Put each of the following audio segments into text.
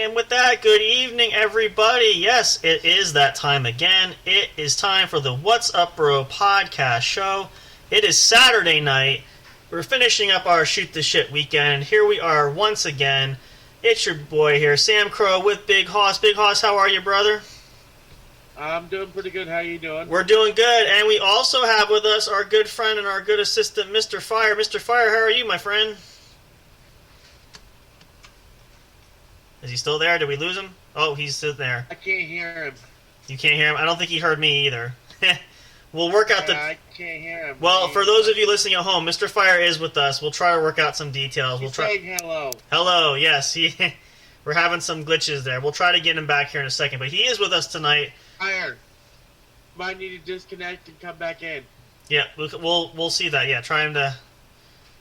And with that, good evening, everybody. Yes, it is that time again. It is time for the What's Up Bro podcast show. It is Saturday night. We're finishing up our Shoot the Shit weekend. Here we are once again. It's your boy here, Sam Crow, with Big Hoss. Big Hoss, how are you, brother? I'm doing pretty good. How you doing? We're doing good. And we also have with us our good friend and our good assistant, Mr. Fire. Mr. Fire, how are you, my friend? Is he still there? Did we lose him? Oh, he's still there. I can't hear him. You can't hear him? I don't think he heard me either. We'll work out I can't hear him. Well, for those of you listening at home, Mr. Fire is with us. We'll try to work out some details. He's saying hello. Hello, yes. We're having some glitches there. We'll try to get him back here in a second, but he is with us tonight. Fire. Might need to disconnect and come back in. Yeah, we'll see that. Yeah, try him to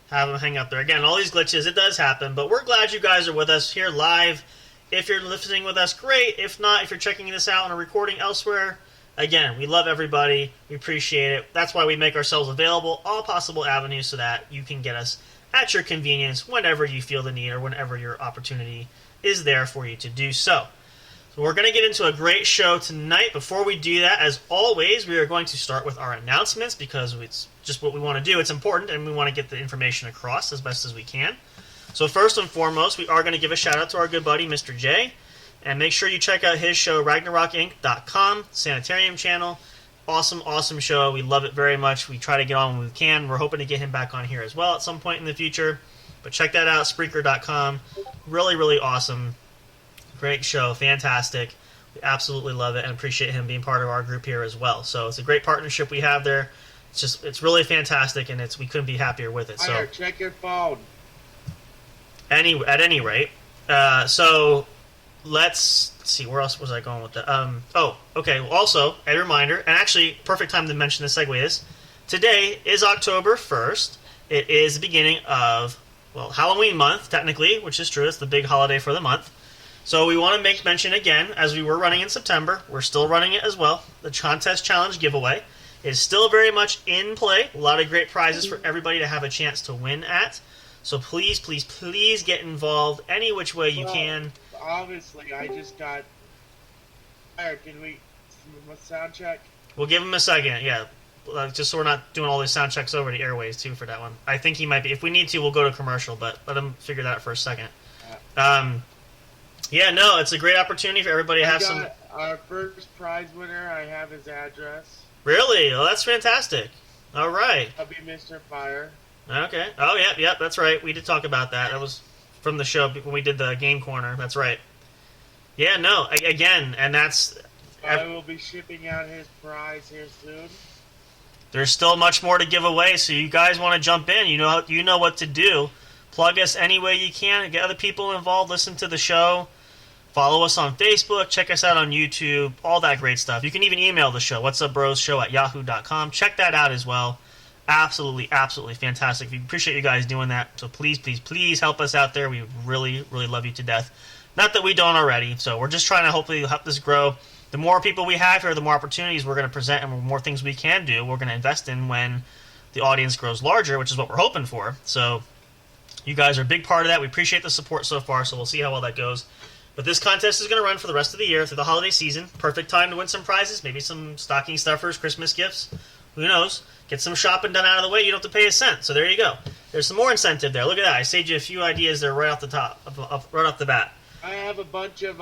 have him hang up there. Again, all these glitches, it does happen, but we're glad you guys are with us here live. If you're listening with us, great. If not, if you're checking this out on a recording elsewhere, again, we love everybody. We appreciate it. That's why we make ourselves available, all possible avenues, so that you can get us at your convenience whenever you feel the need or whenever your opportunity is there for you to do so. So we're going to get into a great show tonight. Before we do that, as always, we are going to start with our announcements because it's just what we want to do. It's important, and we want to get the information across as best as we can. So first and foremost, we are going to give a shout-out to our good buddy, Mr. J. And make sure you check out his show, RagnarokInc.com, Sanitarium channel. Awesome, awesome show. We love it very much. We try to get on when we can. We're hoping to get him back on here as well at some point in the future. But check that out, Spreaker.com. Really, really awesome. Great show. Fantastic. We absolutely love it and appreciate him being part of our group here as well. So it's a great partnership we have there. It's really fantastic, and we couldn't be happier with it. So check your phone. At any rate, so let's see, where else was I going with that? Okay. Well, also, a reminder, and actually, perfect time to mention the segue is, today is October 1st. It is the beginning of, Halloween month, technically, which is true. It's the big holiday for the month. So we want to make mention again, as we were running in September, we're still running it as well. The Contest Challenge giveaway is still very much in play. A lot of great prizes for everybody to have a chance to win at. So please, please, please get involved any which way you can. Obviously, I just got... Can we... sound check? We'll give him a second, yeah. Just so we're not doing all these sound checks over the airways, too, for that one. I think he might be... If we need to, we'll go to commercial, but let him figure that out for a second. Yeah, no, it's a great opportunity for everybody to have some... Our first prize winner, I have his address. Really? Well, that's fantastic. All right. I'll be Mr. Fire. Okay. Oh, yeah, that's right. We did talk about that. That was from the show when we did the Game Corner. That's right. Yeah, no, again, and that's... I will be shipping out his prize here soon. There's still much more to give away, so you guys want to jump in. You know what to do. Plug us any way you can. Get other people involved. Listen to the show. Follow us on Facebook. Check us out on YouTube. All that great stuff. You can even email the show, whatsupbrosshow@yahoo.com. Check that out as well. Absolutely, absolutely fantastic. We appreciate you guys doing that. So please, please, please help us out there. We really, really love you to death. Not that we don't already. So we're just trying to hopefully help this grow. The more people we have here, the more opportunities we're going to present and the more things we can do, we're going to invest in when the audience grows larger, which is what we're hoping for. So you guys are a big part of that. We appreciate the support so far, so we'll see how well that goes. But this contest is going to run for the rest of the year through the holiday season. Perfect time to win some prizes, maybe some stocking stuffers, Christmas gifts. Who knows? Get some shopping done out of the way. You don't have to pay a cent. So there you go. There's some more incentive there. Look at that. I saved you a few ideas there right off the top, right off the bat. I have a bunch of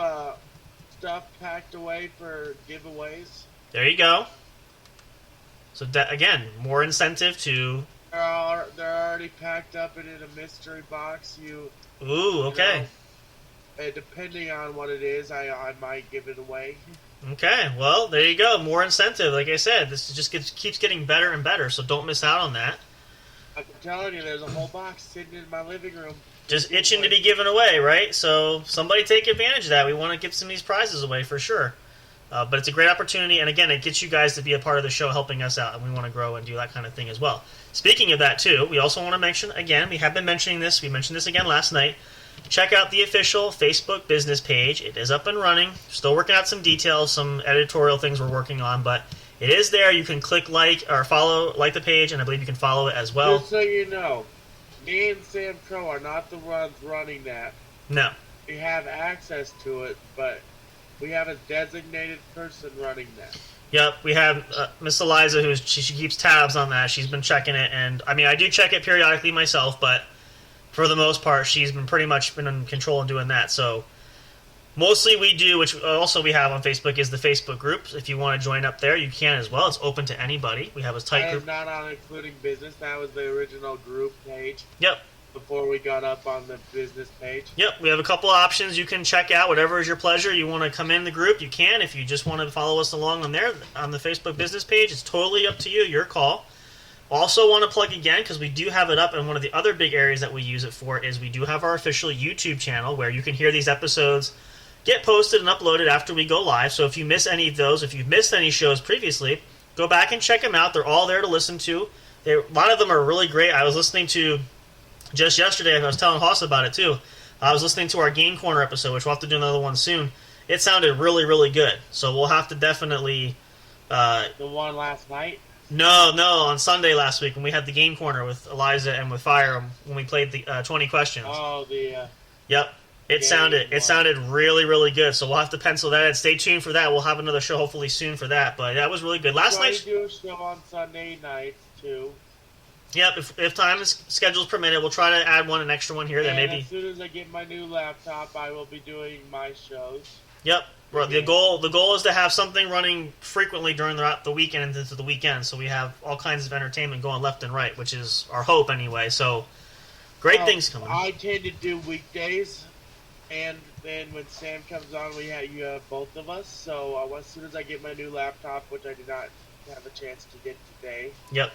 stuff packed away for giveaways. There you go. So again, more incentive to... They're already packed up and in a mystery box. Ooh, okay. depending on what it is, I might give it away. Okay, well, there you go. More incentive. Like I said, this just keeps getting better and better, so don't miss out on that. I'm telling you, there's a whole box sitting in my living room. Just itching to be given away, right? So somebody take advantage of that. We want to give some of these prizes away for sure. But it's a great opportunity, and again, it gets you guys to be a part of the show, helping us out, and we want to grow and do that kind of thing as well. Speaking of that, too, we also want to mention, again, we have been mentioning this. We mentioned this again last night. Check out the official Facebook business page. It is up and running. Still working out some details, some editorial things we're working on, but it is there. You can click like or follow, like the page, and I believe you can follow it as well. Just so you know, me and Sam Crow are not the ones running that. No. We have access to it, but we have a designated person running that. Yep, we have Miss Eliza, who she keeps tabs on that. She's been checking it, and I mean, I do check it periodically myself, but for the most part, she's been pretty much been in control and doing that. So mostly we do, which also we have on Facebook, is the Facebook groups. If you want to join up there, you can as well. It's open to anybody. We have a tight group. That is not on including business. That was the original group page. Yep. Before we got up on the business page. Yep, we have a couple options you can check out. Whatever is your pleasure. You want to come in the group, you can. If you just want to follow us along on there, on the Facebook business page, it's totally up to you, your call. Also want to plug again, because we do have it up, and one of the other big areas that we use it for is we do have our official YouTube channel where you can hear these episodes get posted and uploaded after we go live. So if you miss any of those, if you've missed any shows previously, go back and check them out. They're all there to listen to. A lot of them are really great. I was listening to just yesterday, I was telling Hoss about it too. I was listening to our Game Corner episode, which we'll have to do another one soon. It sounded really, really good. So we'll have to definitely... the one last night? No, on Sunday last week when we had the Game Corner with Eliza and with Fire when we played the 20 questions. Oh, Yep. It sounded really, really good. So we'll have to pencil that in. Stay tuned for that. We'll have another show hopefully soon for that. But that was really good. Last night... do a show on Sunday nights too. Yep, if time and schedules permit it, we'll try to add an extra one here. Then maybe. As soon as I get my new laptop, I will be doing my shows. Yep. Well, the goal is to have something running frequently during the weekend and into the weekend, so we have all kinds of entertainment going left and right, which is our hope anyway. So great things coming. I tend to do weekdays, and then when Sam comes on, you have both of us. So as soon as I get my new laptop, which I did not have a chance to get today. Yep.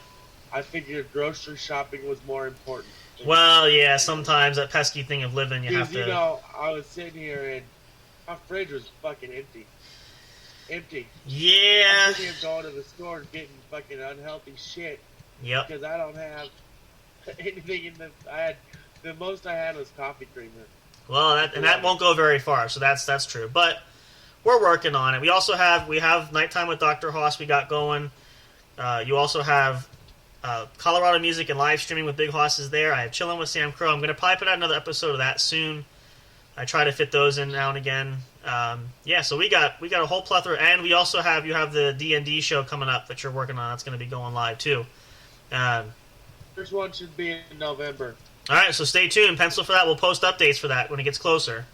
I figured grocery shopping was more important. Well, yeah, sometimes that pesky thing of living, you have to... You know, I was sitting here and my fridge was fucking empty. Yeah. I'm sitting here going to the store and getting fucking unhealthy shit. Yep. Because I don't have anything in the most I had was coffee creamer. Well, that won't go very far, so that's true. But we're working on it. We have Nighttime with Dr. Hoss we got going. You also have... Colorado Music and live streaming with Big Hoss is there. I have Chilling with Sam Crow. I'm going to probably put out another episode of that soon. I try to fit those in now and again. So we got a whole plethora, and you have the D&D show coming up that you're working on. That's going to be going live too. First one should be in November. All right, so stay tuned. Pencil for that. We'll post updates for that when it gets closer.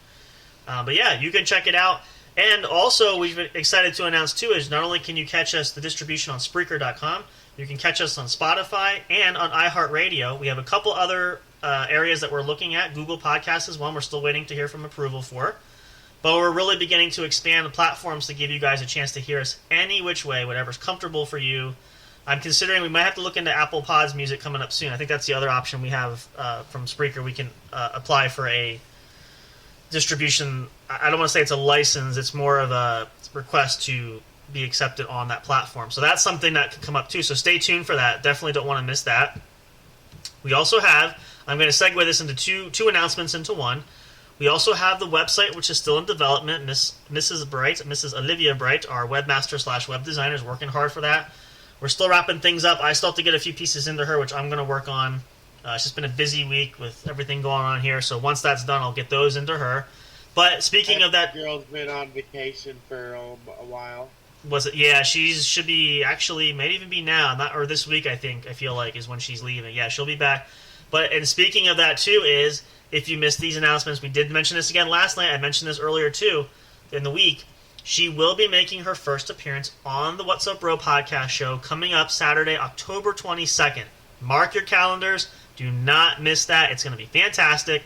But yeah, you can check it out. And also, we've been excited to announce too is not only can you catch us the distribution on Spreaker.com. You can catch us on Spotify and on iHeartRadio. We have a couple other areas that we're looking at. Google Podcasts is one we're still waiting to hear from approval for. But we're really beginning to expand the platforms to give you guys a chance to hear us any which way, whatever's comfortable for you. I'm considering we might have to look into Apple Pods music coming up soon. I think that's the other option we have from Spreaker. We can apply for a distribution. I don't want to say it's a license. It's more of a request to be accepted on that platform. So that's something that could come up too. So stay tuned for that. Definitely don't want to miss that. We also have, I'm going to segue this into two announcements into one. We also have the website, which is still in development. Mrs. Olivia Bright, our webmaster / web designer, is working hard for that. We're still wrapping things up. I still have to get a few pieces into her, which I'm going to work on. It's just been a busy week with everything going on here. So once that's done, I'll get those into her. But speaking of that... girl's been on vacation for a while. Was it? Yeah, she should be actually, may even be now, or this week. I feel like is when she's leaving. Yeah, she'll be back. And speaking of that too, is if you missed these announcements, we did mention this again last night. I mentioned this earlier too in the week. She will be making her first appearance on the What's Up Bro podcast show coming up Saturday, October 22nd. Mark your calendars. Do not miss that. It's going to be fantastic.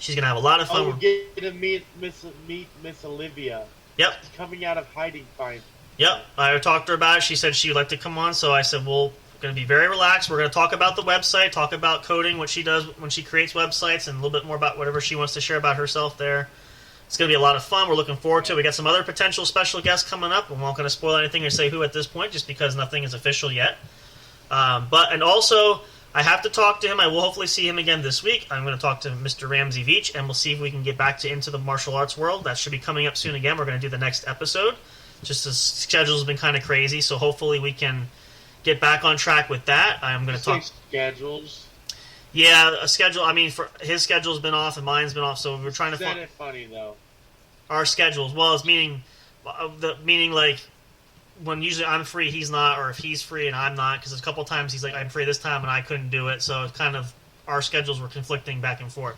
She's gonna have a lot of fun. Oh, we get to meet Miss Olivia. Yep. She's coming out of hiding, fine. Yep. I talked to her about it. She said she would like to come on, so I said, well, we're going to be very relaxed. We're going to talk about the website, talk about coding, what she does when she creates websites, and a little bit more about whatever she wants to share about herself there. It's going to be a lot of fun. We're looking forward to it. We got some other potential special guests coming up. I'm not going to spoil anything or say who at this point, just because nothing is official yet. And also, I have to talk to him. I will hopefully see him again this week. I'm going to talk to Mr. Ramsey Veach, and we'll see if we can get back to Into the Martial Arts World. That should be coming up soon again. We're going to do the next episode. Just the schedule's been kind of crazy, so hopefully we can get back on track with that. I'm going to talk schedules. Yeah, a schedule. I mean, for his schedule's been off and mine's been off, so we're trying to find it funny though. Our schedules. Well, it's meaning like when usually I'm free, he's not, or if he's free and I'm not, because a couple times he's like, I'm free this time and I couldn't do it, so it's kind of our schedules were conflicting back and forth.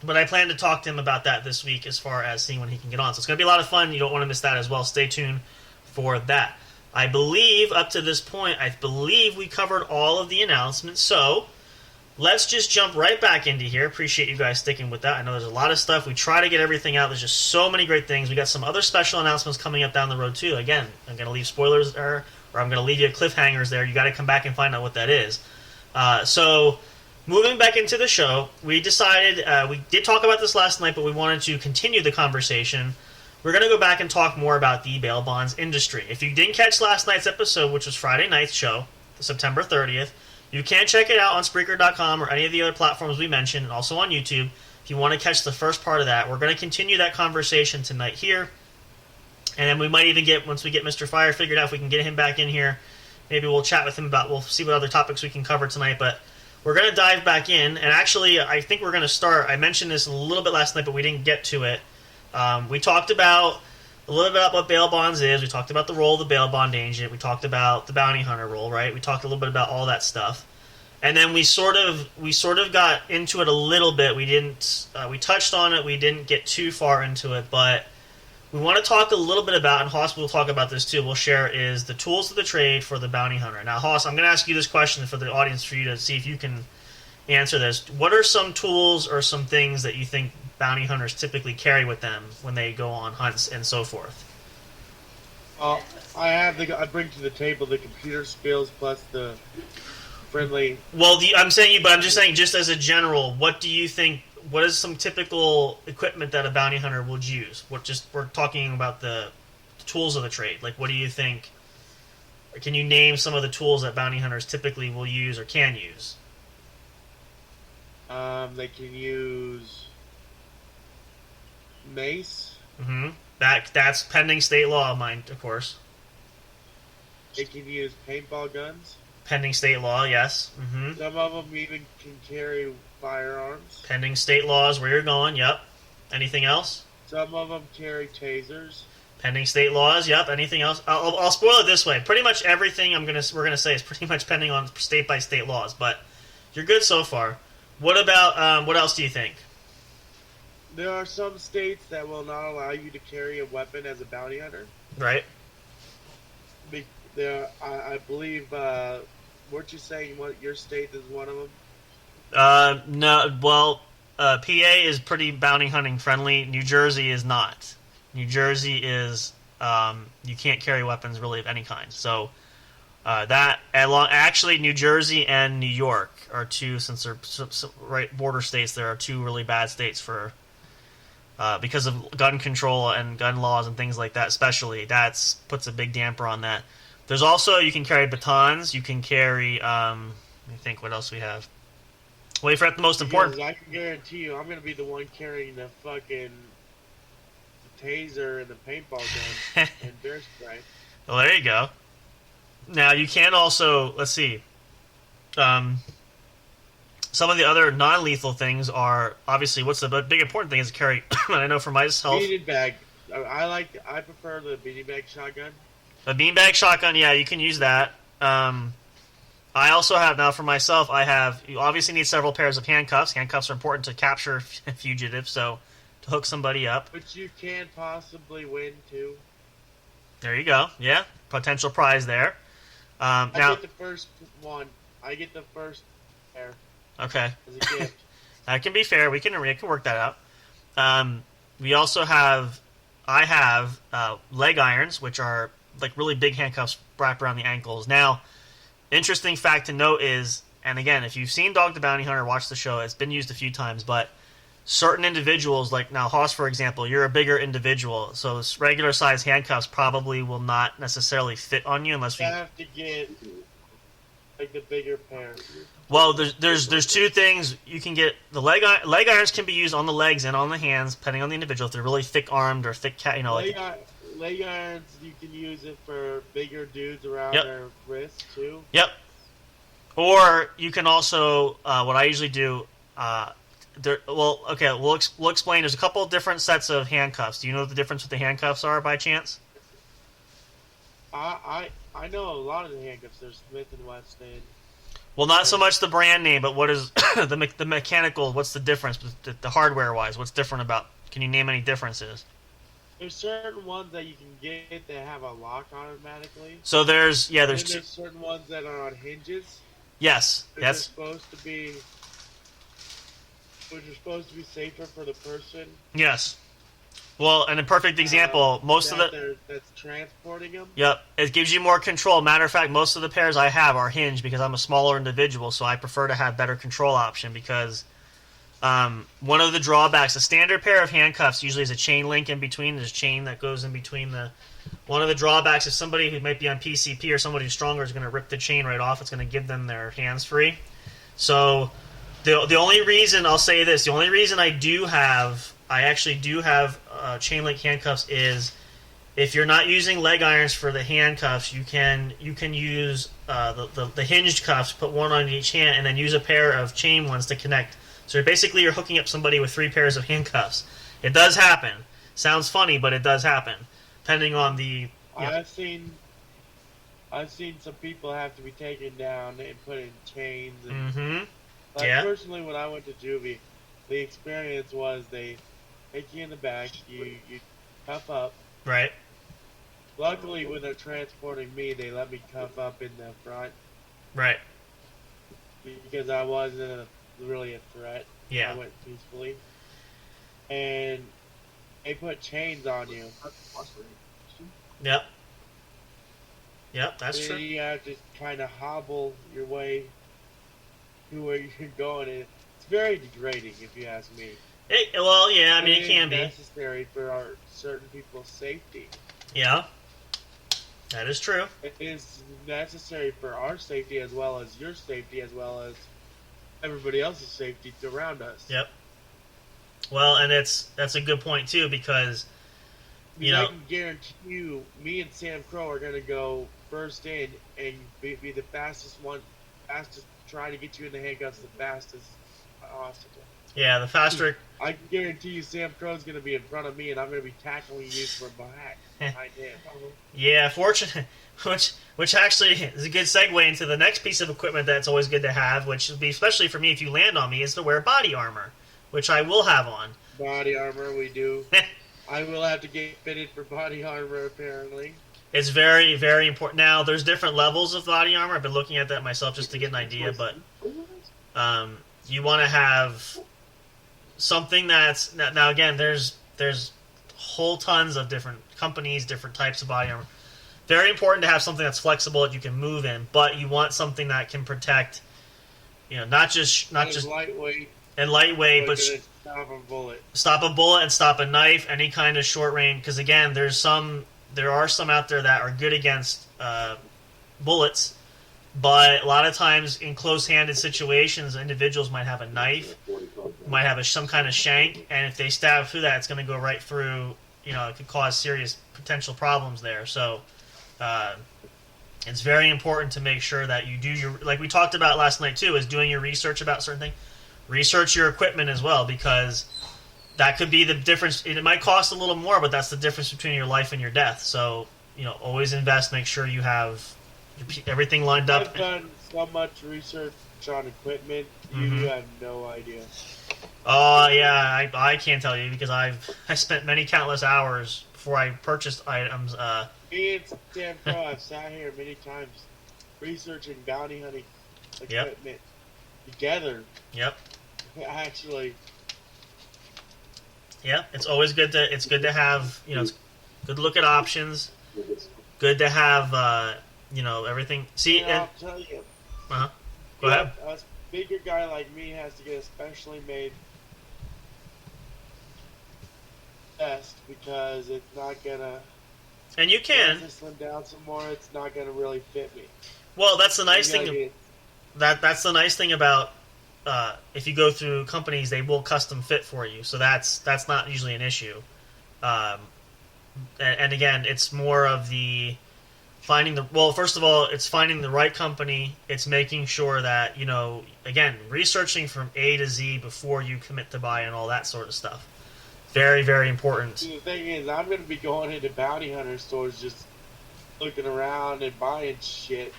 But I plan to talk to him about that this week as far as seeing when he can get on. So it's going to be a lot of fun. You don't want to miss that as well. Stay tuned for that. I believe, up to this point, we covered all of the announcements. So let's just jump right back into here. Appreciate you guys sticking with that. I know there's a lot of stuff. We try to get everything out. There's just so many great things. We got some other special announcements coming up down the road, too. Again, I'm going to leave spoilers there, or I'm going to leave you cliffhangers there. You got to come back and find out what that is. Moving back into the show, we decided, we did talk about this last night, but we wanted to continue the conversation. We're going to go back and talk more about the bail bonds industry. If you didn't catch last night's episode, which was Friday night's show, September 30th, you can check it out on Spreaker.com or any of the other platforms we mentioned, and also on YouTube. If you want to catch the first part of that, we're going to continue that conversation tonight here. And then we might even get, once we get Mr. Fire figured out, if we can get him back in here, maybe we'll chat with him about, we'll see what other topics we can cover tonight, but we're going to dive back in, and actually, I think we're going to start. I mentioned this a little bit last night, but we didn't get to it. We talked about a little bit about what bail bonds is. We talked about the role of the bail bond agent. We talked about the bounty hunter role, right? We talked a little bit about all that stuff, and then we sort of got into it a little bit. We didn't. We touched on it. We didn't get too far into it, but we want to talk a little bit about, and Hoss will talk about this too, we'll share, is the tools of the trade for the bounty hunter. Now, Hoss, I'm going to ask you this question for the audience for you to see if you can answer this. What are some tools or some things that you think bounty hunters typically carry with them when they go on hunts and so forth? I bring to the table the computer skills plus the friendly... Well, I'm just saying, just as a general, what do you think... What is some typical equipment that a bounty hunter would use? We're talking about the tools of the trade. Like, what do you think? Or can you name some of the tools that bounty hunters typically will use or can use? They can use mace. Mm-hmm. That's pending state law, mind, of course. They can use paintball guns. Pending state law, yes. Mm-hmm. Some of them even can carry firearms. Pending state laws, where you're going, yep. Anything else? Some of them carry tasers. Pending state laws, yep. Anything else? I'll spoil it this way. Pretty much everything we're gonna say is pretty much pending on state by state laws, but you're good so far. What about what else do you think? There are some states that will not allow you to carry a weapon as a bounty hunter. Right. I believe. Weren't you saying your state is one of them? No. Well, PA is pretty bounty hunting friendly. New Jersey is not. New Jersey is you can't carry weapons really of any kind. So actually New Jersey and New York are two, since they're right border states. There are two really bad states for because of gun control and gun laws and things like that. Especially that puts a big damper on that. There's also, you can carry batons. You can carry. Let me think. What else we have? Well, you forgot the most important. I can guarantee you, I'm going to be the one carrying the fucking taser and the paintball gun and bear spray. Well, there you go. Now you can also, let's see. Some of the other non-lethal things are obviously what's the big important thing is to carry. I know for myself, beanbag bag. I prefer the beanie bag shotgun. A beanbag shotgun, yeah, you can use that. I also have, now for myself, you obviously need several pairs of handcuffs. Handcuffs are important to capture fugitives, so to hook somebody up. But you can possibly win, too. There you go, yeah. Potential prize there. I get the first one. I get the first pair. Okay. As a gift. That can be fair. We can work that out. We also have, I have leg irons, which are like really big handcuffs wrapped around the ankles. Now, interesting fact to note is, and again, if you've seen Dog the Bounty Hunter, watch the show. It's been used a few times, but certain individuals, like now Hoss, for example, you're a bigger individual, so regular size handcuffs probably will not necessarily fit on you unless You you. have to get like the bigger pair. Well, there's two things you can get. The leg irons can be used on the legs and on the hands, depending on the individual. If they're really thick armed or thick cat, Leg irons, you can use it for bigger dudes around Yep. their wrists too. Yep. Or you can also, what I usually do, we'll explain. There's a couple of different sets of handcuffs. Do you know what the difference with the handcuffs are by chance? I know a lot of the handcuffs. There's Smith and Wesson. Well, not so much the brand name, but what is the mechanical? What's the difference? The hardware wise, what's different about? Can you name any differences? There's certain ones that you can get that have a lock automatically. So there's And there's then there's certain ones that are on hinges. yes, Which are that's supposed to be safer for the person. yes. Well, and a perfect example, most of the that's transporting them. yep, it gives you more control. Matter of fact, most of the pairs I have are hinged because I'm a smaller individual, so I prefer to have better control option because one of the drawbacks, a standard pair of handcuffs usually is a chain link in between. There's a chain that goes in between the. One of the drawbacks is somebody who might be on PCP or somebody who's stronger is going to rip the chain right off. It's going to give them their hands free. So the only reason I'll say this, the only reason I actually do have chain link handcuffs is if you're not using leg irons for the handcuffs, you can use the hinged cuffs, put one on each hand, and then use a pair of chain ones to connect. So basically, you're hooking up somebody with 3 pairs of handcuffs. It does happen. Sounds funny, but it does happen, depending on the. I've seen some people have to be taken down and put in chains. And, Mm-hmm. like Yeah. personally, when I went to juvie, the experience was they take you in the back, you cuff up. Right. Luckily, when they're transporting me, they let me cuff up in the front Right. because I wasn't really a threat. Yeah. I went peacefully, and they put chains on you. Yep. Yep. That's And true. you have to kind of hobble your way to where you're going. And it's very degrading, if you ask me. Well, yeah. I mean, it is can be. necessary for certain people's safety. Yeah. That is true. It is necessary for our safety as well as your safety as well as everybody else's safety around us. Yep. Well, and that's a good point too because I can guarantee you, me and Sam Crow are going to go first in and be the fastest, try to get you in the handcuffs the fastest possible. yeah, the faster. I can guarantee you Sam Crow's going to be in front of me and I'm going to be tackling you from behind him. Yeah, fortunate. Which actually is a good segue into the next piece of equipment that's always good to have, which would be especially for me if you land on me, is to wear body armor, which I will have on. Body armor, we do. I will have to get fitted for body armor, apparently. It's very, very important. Now, there's different levels of body armor. I've been looking at that myself just to get an idea, but you want to have something that's now again. There's whole tons of different companies, different types of body armor. Very important to have something that's flexible that you can move in, but you want something that can protect. Not just lightweight, but stop a bullet. Stop a bullet and stop a knife, any kind of short range. Because again, there are some out there that are good against bullets, but a lot of times in close-handed situations, individuals might have a knife, might have some kind of shank, and if they stab through that, it's going to go right through. It could cause serious potential problems there. So it's very important to make sure that you do like we talked about last night too, is doing your research about certain things. Research your equipment as well, because that could be the difference. It might cost a little more, but that's the difference between your life and your death. So, always invest. Make sure you have everything lined up. I've done so much research on equipment, you have no idea. Oh, yeah, I can't tell you because I spent many countless hours before I purchased items. Me and Sam Pro have sat here many times researching bounty hunting equipment together. Yep. actually. Yeah, it's always good to have, it's good to look at options. Good to have everything. See, and I'll tell you, uh-huh. Go ahead. a bigger guy like me has to get a specially made vest because it's not gonna. And you can. Once I slim down some more, it's not gonna really fit me. Well, that's the nice thing. That's the nice thing about if you go through companies, they will custom fit for you. So that's not usually an issue. And again, it's more of the finding the first of all, it's finding the right company. It's making sure that again, researching from A to Z before you commit to buy and all that sort of stuff. Very, very important. The thing is, I'm going to be going into bounty hunter stores just looking around and buying shit.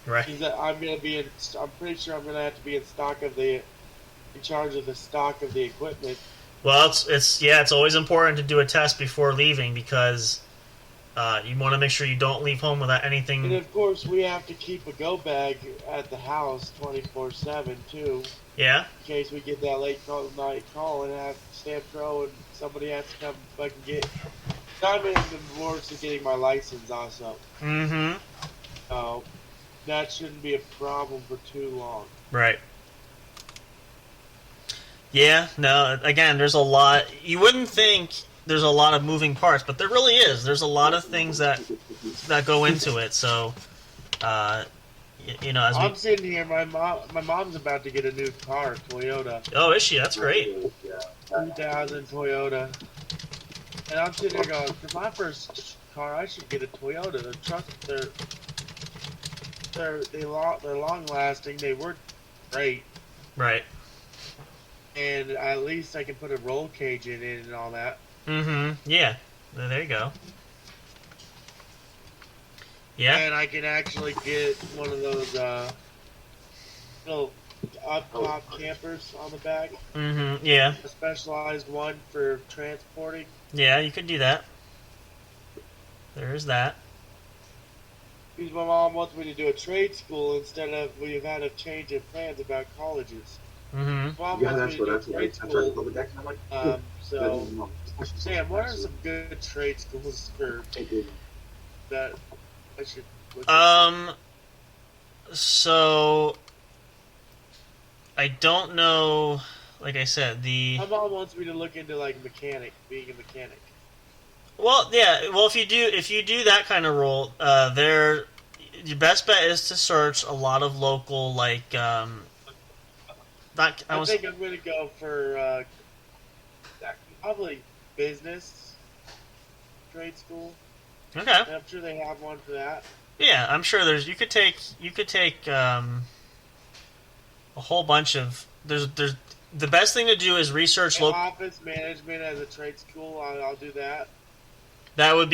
Right. I'm going to be I'm pretty sure I'm going to have to be in charge of the stock of the equipment. Well, it's always important to do a test before leaving because you want to make sure you don't leave home without anything. And of course, we have to keep a go bag at the house 24/7 too. Yeah. In case we get that late night call and have Sam Crow and somebody has to come fucking get. I'm in the works of getting my license also. Mm-hmm. So that shouldn't be a problem for too long. Right. Yeah. No. Again, there's a lot. You wouldn't think there's a lot of moving parts, but there really is. There's a lot of things that go into it. So, I'm sitting here. My mom's about to get a new car, Toyota. Oh, is she? That's great. 2000 Toyota. And I'm sitting here going, for my first car, I should get a Toyota. The trucks, they're long lasting. They work great. Right. And at least I can put a roll cage in it and all that. Mm-hmm. Yeah. There you go. Yeah. And I can actually get one of those little up-top campers on the back. Mm-hmm. Yeah. A specialized one for transporting. Yeah, you could do that. There is that. Because my mom wants me to do a trade school instead of we've had a change of plans about colleges. Mm-hmm. Mom wants me to do a trade school. So, Sam, what are some good trade schools for that I should look at? So I don't know. Like I said, my mom wants me to look into being a mechanic. Well, yeah. Well, if you do that kind of role, your best bet is to search a lot of local I think I'm going to go for probably business trade school. Okay. And I'm sure they have one for that. Yeah, I'm sure you could take a whole bunch of there's the best thing to do is research local office management as a trade school. I'll do that. That would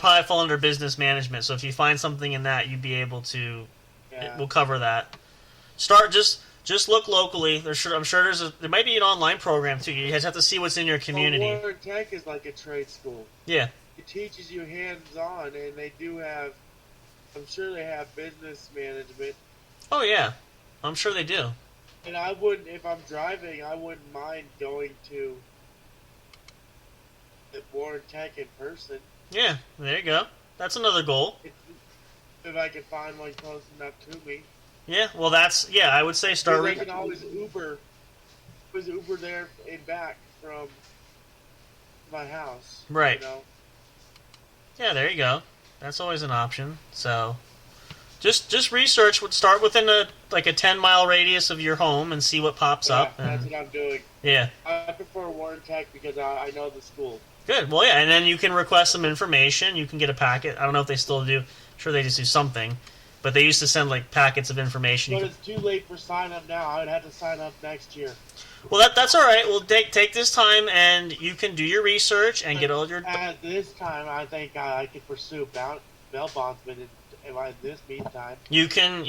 probably fall under business management. So if you find something in that, you'd be able to. Yeah. We'll cover that. Start just look locally. I'm sure there might be an online program too. You just have to see what's in your community. Well, Warren Tech is like a trade school. Yeah. It teaches you hands-on, and they do have. I'm sure they have business management. Oh yeah, I'm sure they do. And I wouldn't, if I'm driving, I wouldn't mind going to the Warren Tech in person. Yeah, there you go. That's another goal. If I could find one close enough to me. Yeah, well, I would say start. I can always Uber there and back from my house. Right. You know? Yeah, there you go. That's always an option. So, just research. Would start within a 10-mile radius of your home and see what pops up. That's what I'm doing. Yeah. I prefer Warren Tech because I know the school. Good. Well, yeah, and then you can request some information. You can get a packet. I don't know if they still do. I'm sure they just do something. But they used to send packets of information. But it's too late for sign up now. I would have to sign up next year. Well, that's all right. Well, take this time and you can do your research and get all your. At this time, I think I could pursue bail bondsman in this meantime. You can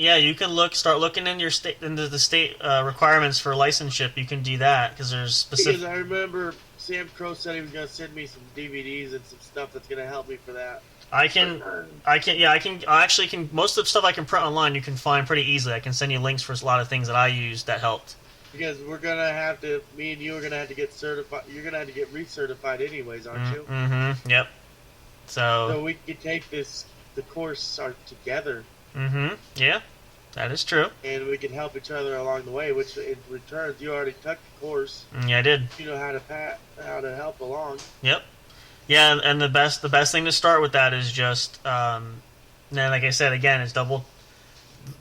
start looking into the state requirements for licenseship. You can do that because there's specific. Because I remember Sam Crow said he was going to send me some DVDs and some stuff that's going to help me for that. I can most of the stuff I can print online you can find pretty easily. I can send you links for a lot of things that I used that helped. Because me and you are gonna have to get certified. You're gonna have to get recertified anyways, aren't you? Mm-hmm. Yep. So we could take the course together. Mm-hmm. Yeah, that is true. And we can help each other along the way. Which in return, you already took the course. Yeah, I did. You know how to help along. Yep. Yeah, and the best thing to start with that is just, like I said again, is double.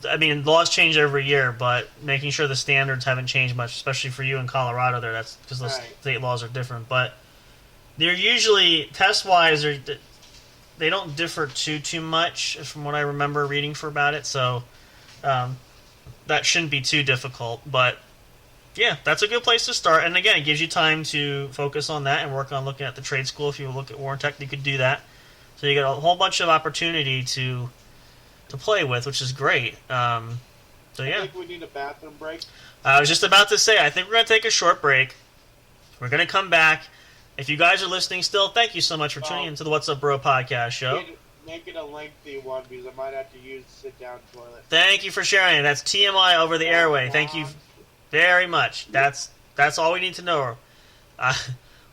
I mean, laws change every year, but making sure the standards haven't changed much, especially for you in Colorado. That's because the state laws are different, but they're usually test-wise, they don't differ too much from what I remember reading about it. So that shouldn't be too difficult. But yeah, that's a good place to start. And again, it gives you time to focus on that and work on looking at the trade school. If you look at Warren-Tech, you could do that. So you get a whole bunch of opportunity to play with, which is great. So yeah. I think we need a bathroom break. I was just about to say, I think we're going to take a short break. We're going to come back. If you guys are listening still, thank you so much for tuning into the What's Up Bro podcast show. Make it a lengthy one because I might have to use sit-down toilet. Thank you for sharing. That's TMI over the airway. Thank you very much. That's all we need to know.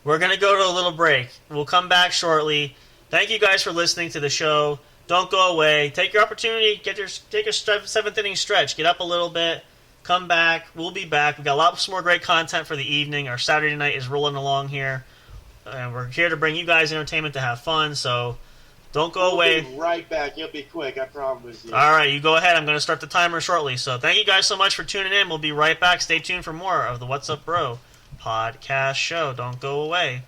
We're going to go to a little break. We'll come back shortly. Thank you guys for listening to the show. Don't go away. Take your opportunity. Take a seventh inning stretch. Get up a little bit. Come back. We'll be back. We've got lots more great content for the evening. Our Saturday night is rolling along here. And we're here to bring you guys entertainment to have fun. So don't go away. We'll be right back. You'll be quick. I promise you. All right. You go ahead. I'm going to start the timer shortly. So thank you guys so much for tuning in. We'll be right back. Stay tuned for more of the What's Up Bro podcast show. Don't go away.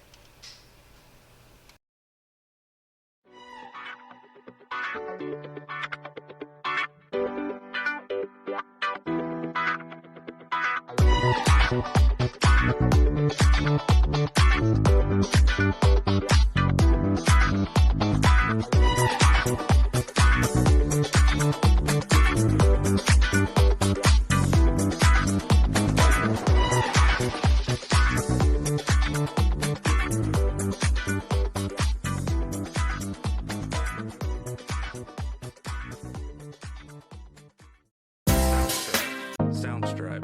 Soundstripe.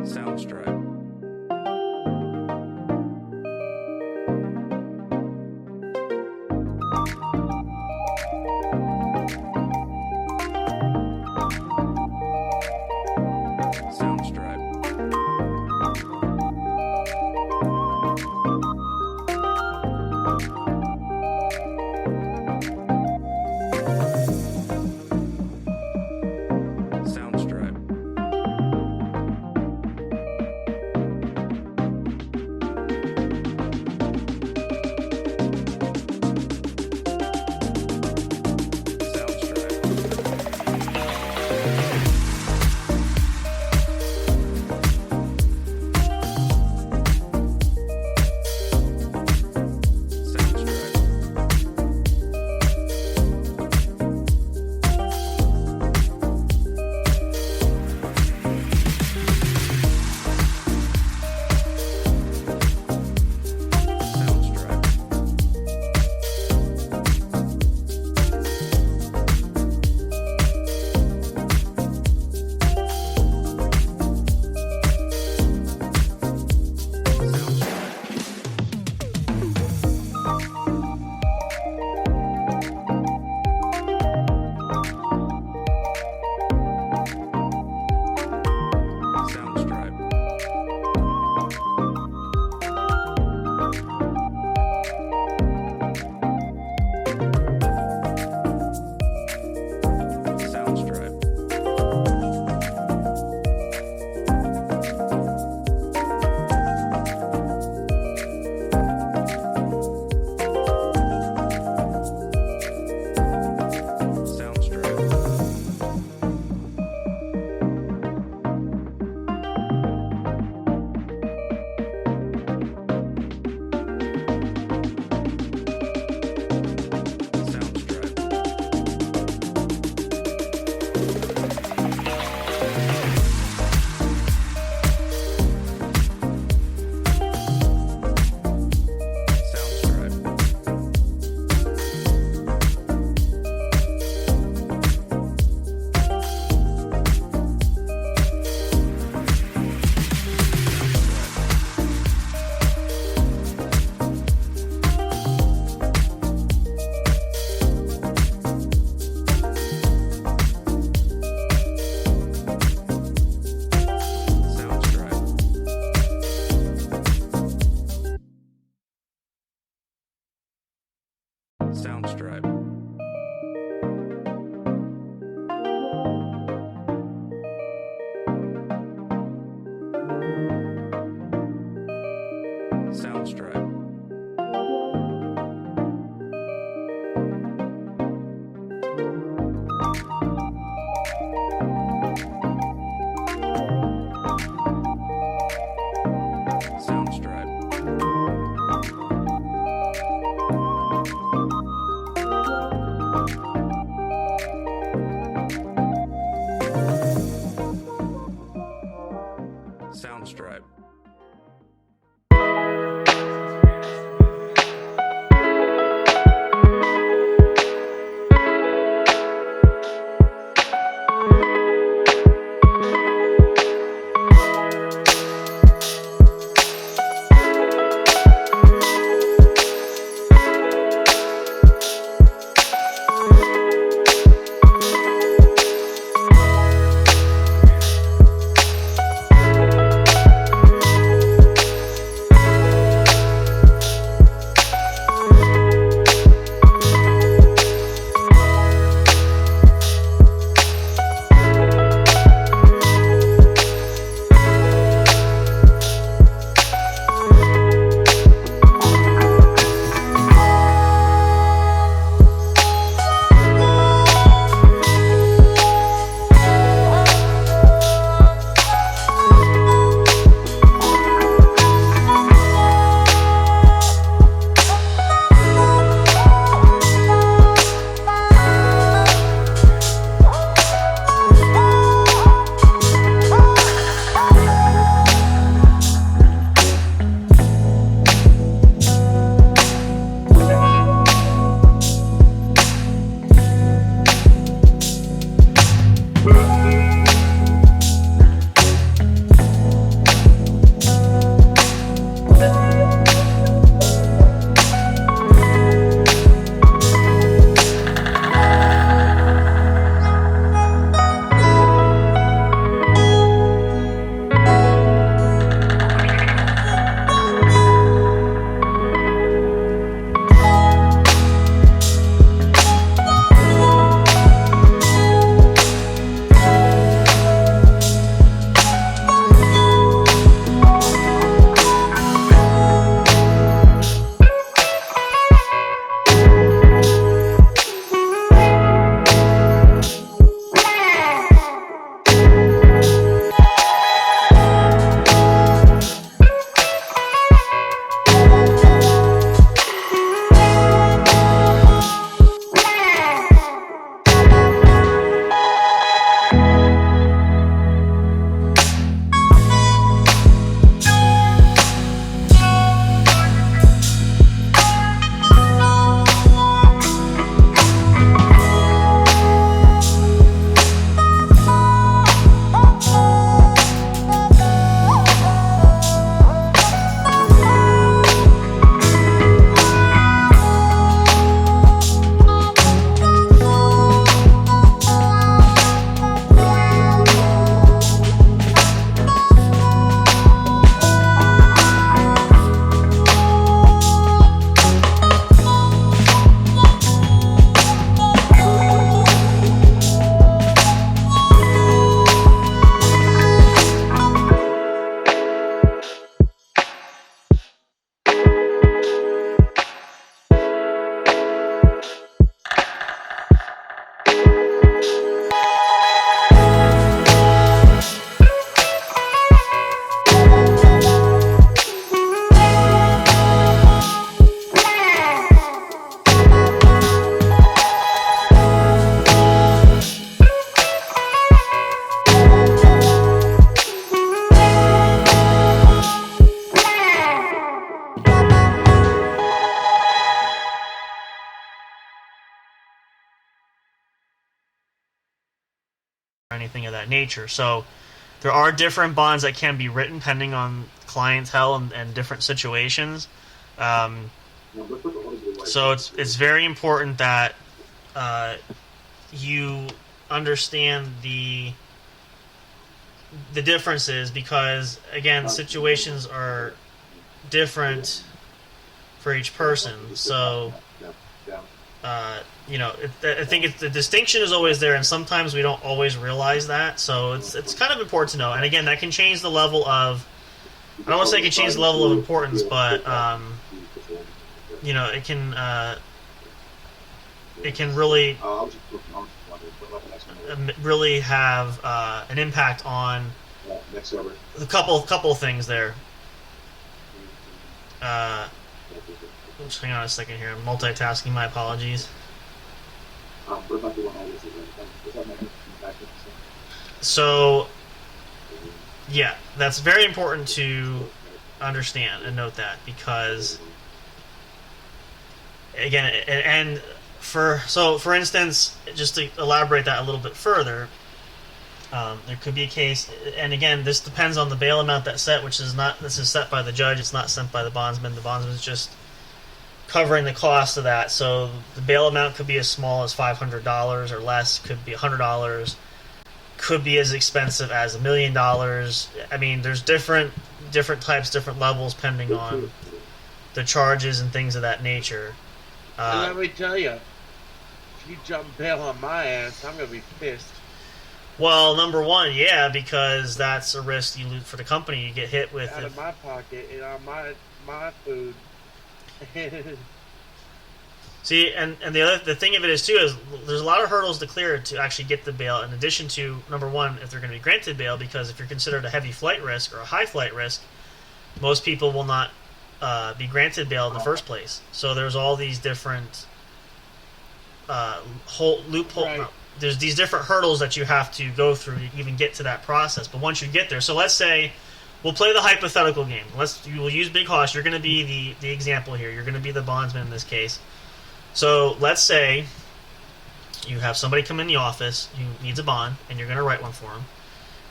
Soundstripe. Soundstripe. Soundstripe. Soundstripe. Soundstripe. Soundstripe. Soundstripe. anything of that nature. So there are different bonds that can be written depending on clientele and different situations. So it's very important that you understand the differences, because again, situations are different for each person. So I think the distinction is always there, and sometimes we don't always realize that. So it's kind of important to know. And again, that can change the level of. I don't want to say it can change the level of importance, but it can really really have an impact on a couple things there. Just hang on a second here. I'm multitasking. My apologies. So, yeah, that's very important to understand and note that, because again, and for instance, just to elaborate that a little bit further, there could be a case, and again, this depends on the bail amount that's set, which is not, this is set by the judge. It's not sent by the bondsman. The bondsman is just covering the cost of that. So the bail amount could be as small as $500 or less. Could be $100. Could be as expensive as $1 million. I mean, there's different types, different levels, depending on the charges and things of that nature. And let me tell you, if you jump bail on my ass, I'm gonna be pissed. Well, number one, yeah, because that's a risk you lose for the company. You get hit with out of my pocket and on my food. See, and the thing of it is too is there's a lot of hurdles to clear to actually get the bail. In addition to, number one, if they're going to be granted bail, because if you're considered a heavy flight risk or a high flight risk, most people will not be granted bail in the first place. So there's all these different loophole. Right. There's these different hurdles that you have to go through to even get to that process. But once you get there, so let's say we'll play the hypothetical game. We'll use Big Hoss. You're going to be the example here. You're going to be the bondsman in this case. So let's say you have somebody come in the office who needs a bond, and you're going to write one for him.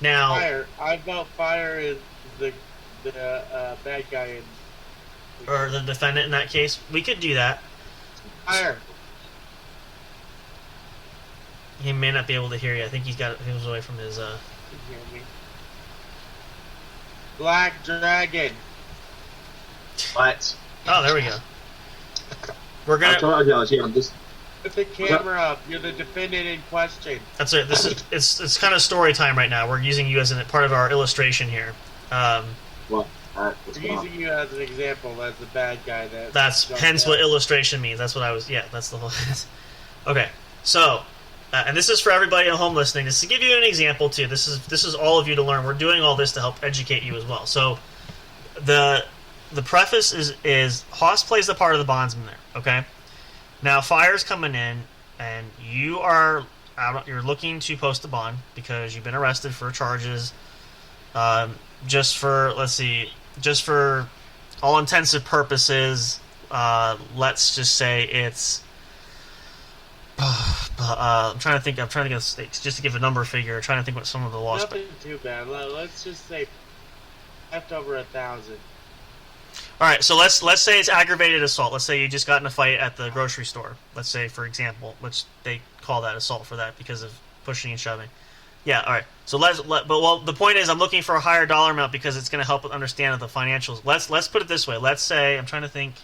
Now, Fire. I vote Fire is the bad guy in. Or the defendant in that case. We could do that. Fire. He may not be able to hear you. I think he was away from his. You hear me? Black Dragon. What? Oh, there we go. We're I'm gonna. just. Put the camera up. You're the defendant in question. That's it. This is it's kind of story time right now. We're using you as a part of our illustration here. Well, We're using you as an example as the bad guy. That's hence what illustration means. That's what I was. Yeah, that's the whole. Okay, so. And this is for everybody at home listening. This is to give you an example too. This is all of you to learn. We're doing all this to help educate you as well. So, the preface is Hoss plays the part of the bondsman there. Okay, now Fire's coming in, and you're looking to post a bond because you've been arrested for charges. Just for all intensive purposes, let's just say it's. I'm trying to think of stakes, just to give a number figure. Trying to think what some of the laws. Nothing too bad. Let's just say left over 1,000. All right, so let's say it's aggravated assault. Let's say you just got in a fight at the grocery store. Let's say, for example, which they call that assault for that because of pushing and shoving. Yeah, all right. So the point is, I'm looking for a higher dollar amount because it's going to help with understanding the financials. Let's put it this way. Let's say I'm trying to think.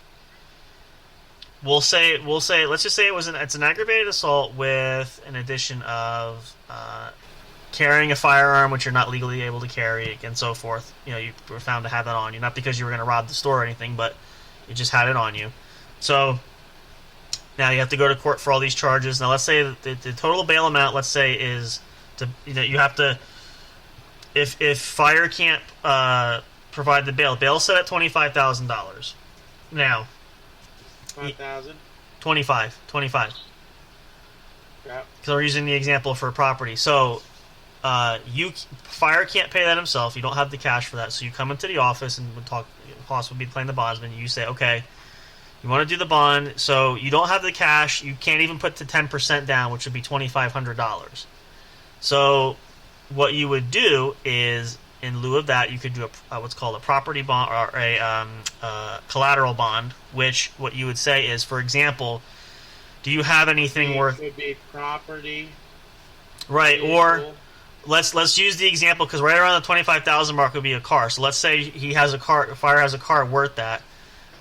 Let's just say it's an aggravated assault with an addition of carrying a firearm which you're not legally able to carry and so forth. You know, you were found to have that on you, not because you were going to rob the store or anything, but you just had it on you. So now you have to go to court for all these charges. Now let's say the total bail amount, let's say, is you have to, if Fire can't provide the bail set at $25,000. Now. 5,000. 25. Yeah. Because we're using the example for property. So, Fire can't pay that himself. You don't have the cash for that. So you come into the office and Hoss would be playing the bondsman. You say, okay, you want to do the bond. So you don't have the cash. You can't even put the 10% down, which would be $2,500. So what you would do is, in lieu of that, you could do what's called a property bond or a collateral bond, which what you would say is, for example, do you have anything worth? It would be property. Right, vehicle. or let's use the example because right around the 25,000 mark would be a car. So let's say he has a car, Fire has a car worth that.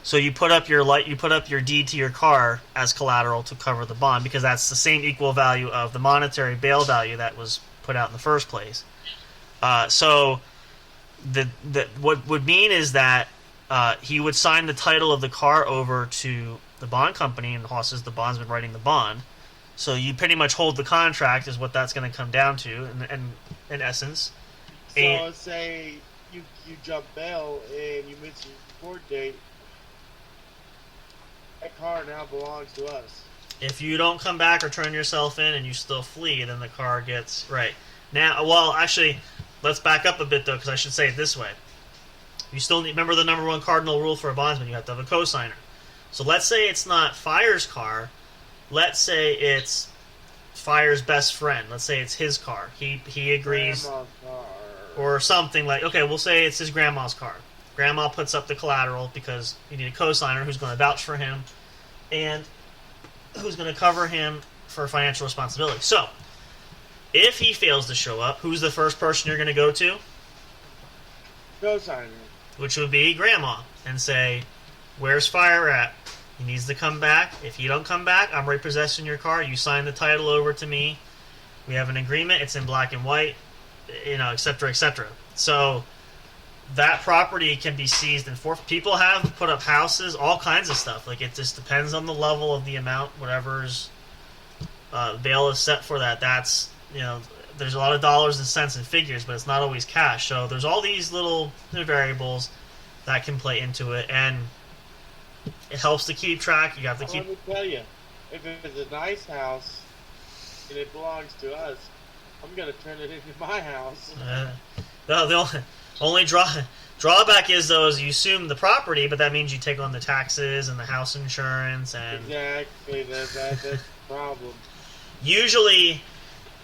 So you put up your deed to your car as collateral to cover the bond because that's the same equal value of the monetary bail value that was put out in the first place. So what would mean is that he would sign the title of the car over to the bond company, and Hoss is the bondsman writing the bond. So you pretty much hold the contract, is what that's going to come down to, in essence. So And- say you jump bail and you miss your court date, that car now belongs to us. If you don't come back or turn yourself in and you still flee, then the car gets right. Now, well, actually, let's back up a bit though, because I should say it this way. You still need, remember the number one cardinal rule for a bondsman: you have to have a cosigner. So let's say it's not Fire's car. Let's say it's Fire's best friend. Let's say it's his car. He agrees, Grandma's car. or something like. Okay, we'll say it's his grandma's car. Grandma puts up the collateral because you need a cosigner who's going to vouch for him, and who's going to cover him for financial responsibility. So, if he fails to show up, who's the first person you're going to go to? Cosigner. Which would be Grandma, and say, "Where's Fire at? He needs to come back. If you don't come back, I'm repossessing your car. You sign the title over to me. We have an agreement. It's in black and white, et cetera, et cetera." So that property can be seized and forfeited. People have put up houses, all kinds of stuff. Like, it just depends on the level of the amount, whatever's bail is set for that. That's, there's a lot of dollars and cents and figures, but it's not always cash. So there's all these little variables that can play into it, and it helps to keep track. You have to Well, keep. let me tell you, if it's a nice house and it belongs to us, I'm gonna turn it into my house. The only drawback is, though, is you assume the property, but that means you take on the taxes and the house insurance, and Exactly, that's the problem. usually,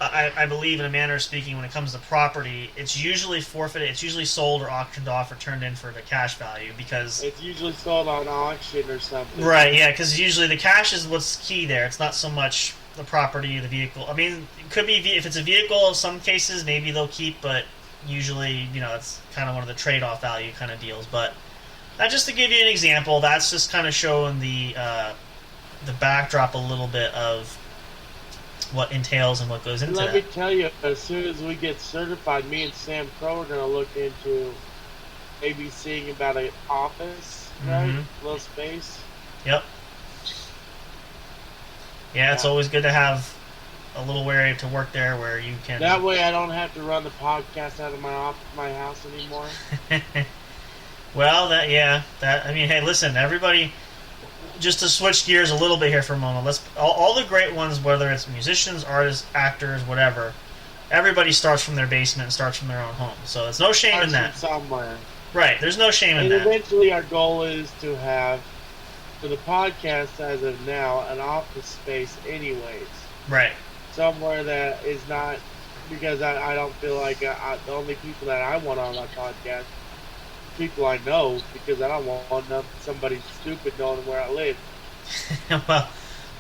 I believe, in a manner of speaking, when it comes to property, it's usually forfeited. It's usually sold or auctioned off or turned in for the cash value, because It's usually sold on auction or something. right, yeah, because usually the cash is what's key there. It's not so much the property, the vehicle. I mean, it could be if it's a vehicle. In some cases, maybe they'll keep, but usually, it's kind of one of the trade-off value kind of deals. But just to give you an example, that's just kind of showing the backdrop a little bit of what entails and what goes into Let me that. tell you, as soon as we get certified, me and Sam Crow are gonna look into maybe seeing about an office, right? Mhm. Little space. Yep. Yeah, it's Yeah. always good to have a little area to work there where you can. That way, I don't have to run the podcast out of my house anymore. Well, I mean, hey, listen, everybody. Just to switch gears a little bit here for a moment, all the great ones, whether it's musicians, artists, actors, whatever, everybody starts from their basement and starts from their own home. So there's no shame in Starts that. from somewhere. Right, there's no shame in And that. eventually, our goal is to have, for the podcast as of now, an office space, anyways. Right. Somewhere that is not, because I don't feel like the only people that I want on my podcast, people I know, because I don't want somebody stupid knowing where I live.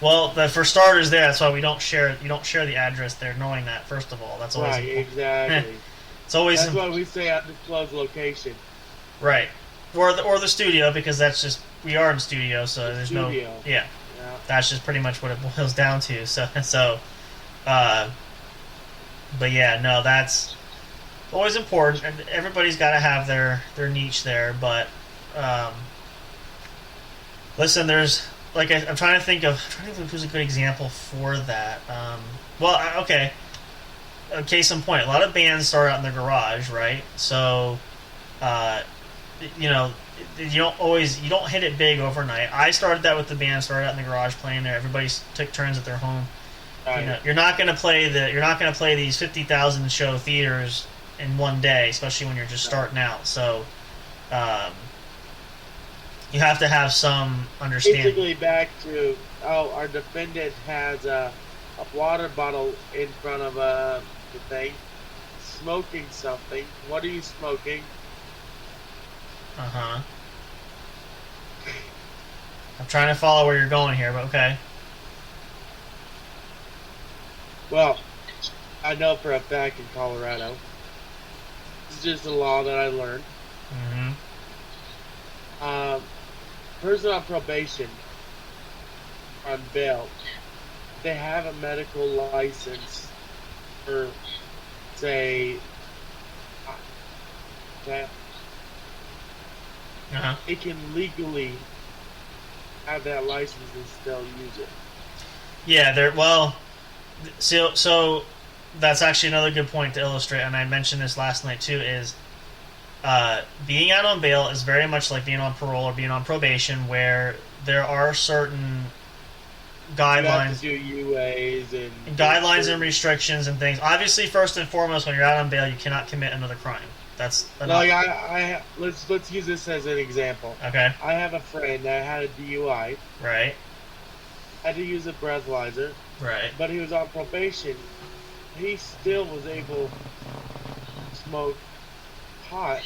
well, for starters, that's why we don't share. You don't share the address there, knowing that. First of all, that's always Right, important. exactly. It's always That's why we say undisclosed location. right, or the studio, because that's just we are in studio, so there's Studio. no yeah. Yeah. That's just pretty much what it boils down to. But yeah, no, that's always important, and everybody's got to have their niche there. But listen, there's I'm trying to think of who's a good example for that. Okay. Case in point, a lot of bands start out in their garage, right? So, you don't hit it big overnight. I started that with the band, started out in the garage playing there. Everybody took turns at their home. Right. You're not going to play these 50,000 show theaters in one day, especially when you're just starting out. So, you have to have some understanding. Basically, back to our defendant has a water bottle in front of the thing, smoking something. What are you smoking? I'm trying to follow where you're going here, but okay. Well, I know for a fact in Colorado. It's just a law that I learned. Mm-hmm. person on probation on bail, they have a medical license for, say, that Uh-huh. it can legally have that license and still use it. Yeah, there. Well, so that's actually another good point to illustrate, and I mentioned this last night too. Is being out on bail is very much like being on parole or being on probation, where there are certain You have guidelines, to do UAs and guidelines and restrictions and things. Obviously, first and foremost, when you're out on bail, you cannot commit another crime. That's Like let's use this as an example. okay, I have a friend that had a DUI, right, had to use a breathalyzer, right, but he was on probation. He still was able to smoke pot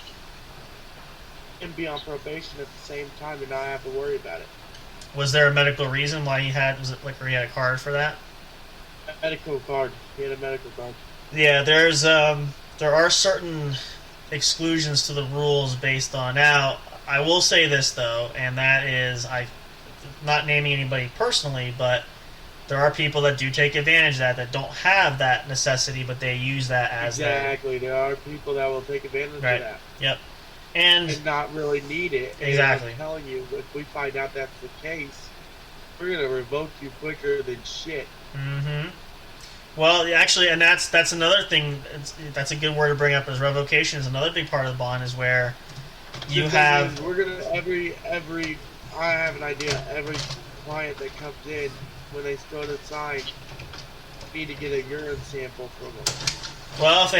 and be on probation at the same time and not have to worry about it. Was there a medical reason why he had? Was it like where he had a card for that? A medical card. He had a medical card. Yeah, there are certain exclusions to the rules based on. Now, I will say this though, and that is not naming anybody personally, but there are people that do take advantage of that don't have that necessity, but they use that as Exactly. There are people that will take advantage Right. of that Yep. And and not really need it. And Exactly. I'm telling you, if we find out that's the case, we're gonna revoke you quicker than shit. mm-hmm. Well, actually, and that's another thing. That's a good word to bring up. Is revocation is another big part of the bond. Is where you The thing have is, we're gonna every. I have an idea. Every client that comes in, when they go to sign, need to get a urine sample from them. well, if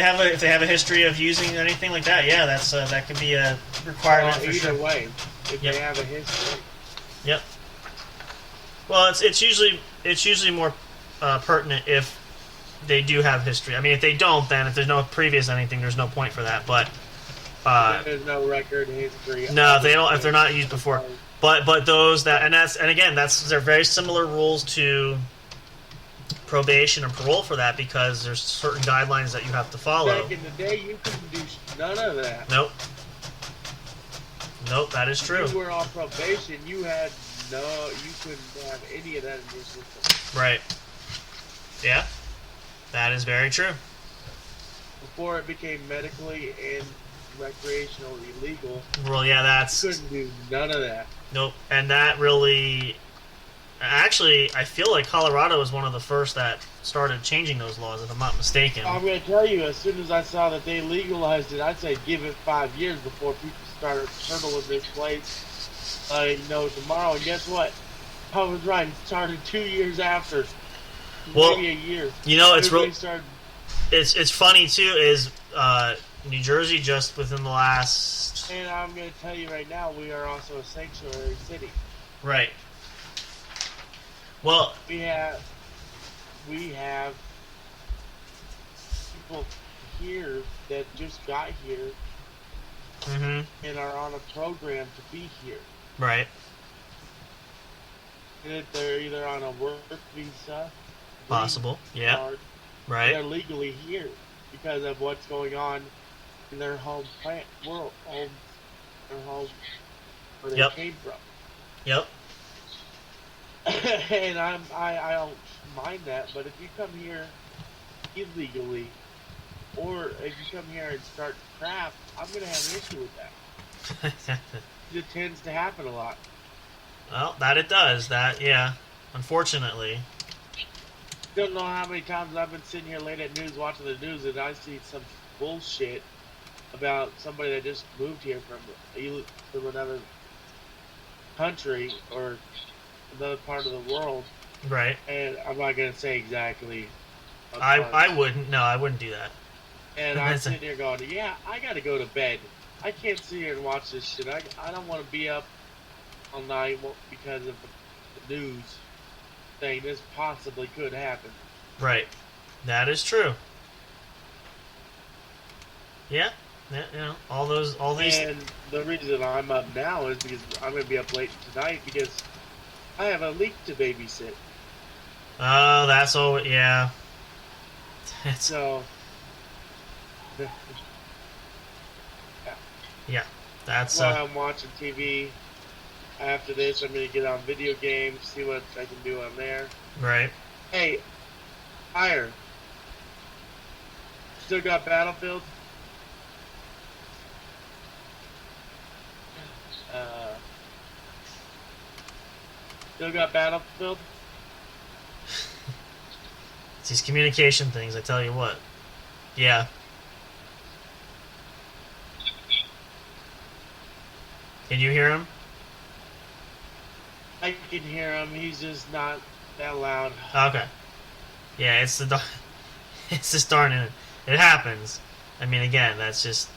they have a history of using anything like that, yeah, that could be a requirement for Either sure. way, if Yep. they have a history. Yep. Well, it's usually more pertinent if they do have history. I mean, if they don't, then if there's no previous anything, there's no point for that. But There's no record history. no, if they don't, if they're not used before. But those that and again they're very similar rules to probation and parole for that, because there's certain guidelines that you have to follow. Back in the day, you couldn't do none of that. Nope. Nope, that is true. If you were on probation, you couldn't have any of that in your system. Right. Yeah. That is very true. Before it became medically and recreational illegal, Well, yeah, that's you couldn't do none of that. nope. And that really, actually, I feel like Colorado was one of the first that started changing those laws, if I'm not mistaken. I'm going to tell you, as soon as I saw that they legalized it, I'd say give it 5 years before people started turtling this place. Tomorrow. And guess what? I was right. It started 2 years after. Well, maybe a year. You know, it's Everybody started. it's funny too. Is New Jersey just within the last And I'm going to tell you right now, we are also a sanctuary city. right? Well, We have people here that just got here mm-hmm, and are on a program to be here. right, And they're either on a work visa, possible, yeah, card, right, they're legally here because of what's going on in their home their home where they Yep. came from. yep, And I don't mind that, but if you come here illegally, or if you come here and start crap, I'm gonna have an issue with that. It tends to happen a lot. well, that it does. That yeah, unfortunately, Don't know how many times I've been sitting here late at news watching the news and I see some bullshit about somebody that just moved here from another country or another part of the world, right. and I'm not gonna say exactly. what I part. wouldn't. No, I wouldn't do that. And I'm sitting here going, yeah, I gotta go to bed. I can't sit here and watch this shit. I don't want to be up all night because of the news saying this possibly could happen. Right, that is true. Yeah, all these. And the reason I'm up now is because I'm going to be up late tonight because I have a leak to babysit. Oh, that's all. Yeah. It's, So, yeah, that's while I'm watching TV, After this, I'm gonna get on video games, see what I can do on there. Right. Hey, Fire. Still got Battlefield? Still got Battlefield? It's these communication things, I tell you what. Yeah. Can you hear him? I can hear him. He's just not that loud. Okay. Yeah, it's the it's just darn it. It happens. I mean, again, that's just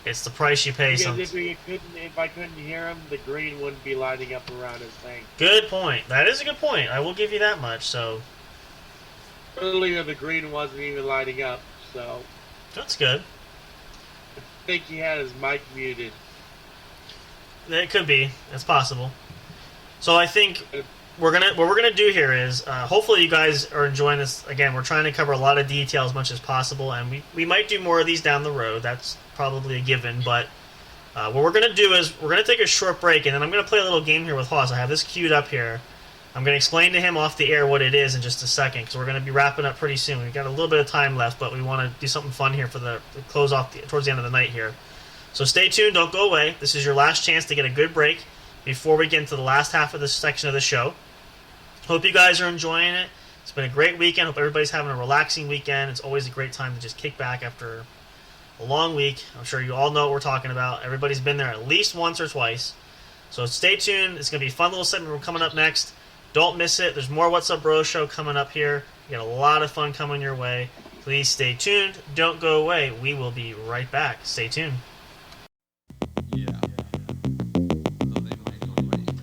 it's the price you pay. Because if I couldn't hear him, the green wouldn't be lighting up around his thing. Good point. That is a good point. I will give you that much. So Earlier, the green wasn't even lighting up, so that's good. I think he had his mic muted. It could be. It's possible. So I think what we're gonna do here is hopefully you guys are enjoying this. Again, we're trying to cover a lot of detail as much as possible, and we might do more of these down the road. That's probably a given. But what we're gonna do is we're gonna take a short break, and then I'm gonna play a little game here with Hoss. I have this queued up here. I'm gonna explain to him off the air what it is in just a second, because we're gonna be wrapping up pretty soon. We've got a little bit of time left, but we want to do something fun here for the close off towards the end of the night here. So stay tuned. Don't go away. This is your last chance to get a good break before we get into the last half of this section of the show. Hope you guys are enjoying it. It's been a great weekend. Hope everybody's having a relaxing weekend. It's always a great time to just kick back after a long week. I'm sure you all know what we're talking about. Everybody's been there at least once or twice. So stay tuned. It's going to be a fun little segment coming up next. Don't miss it. There's more What's Up Bro Show coming up here. You got a lot of fun coming your way. Please stay tuned. Don't go away. We will be right back. Stay tuned. Yeah. So they might go right to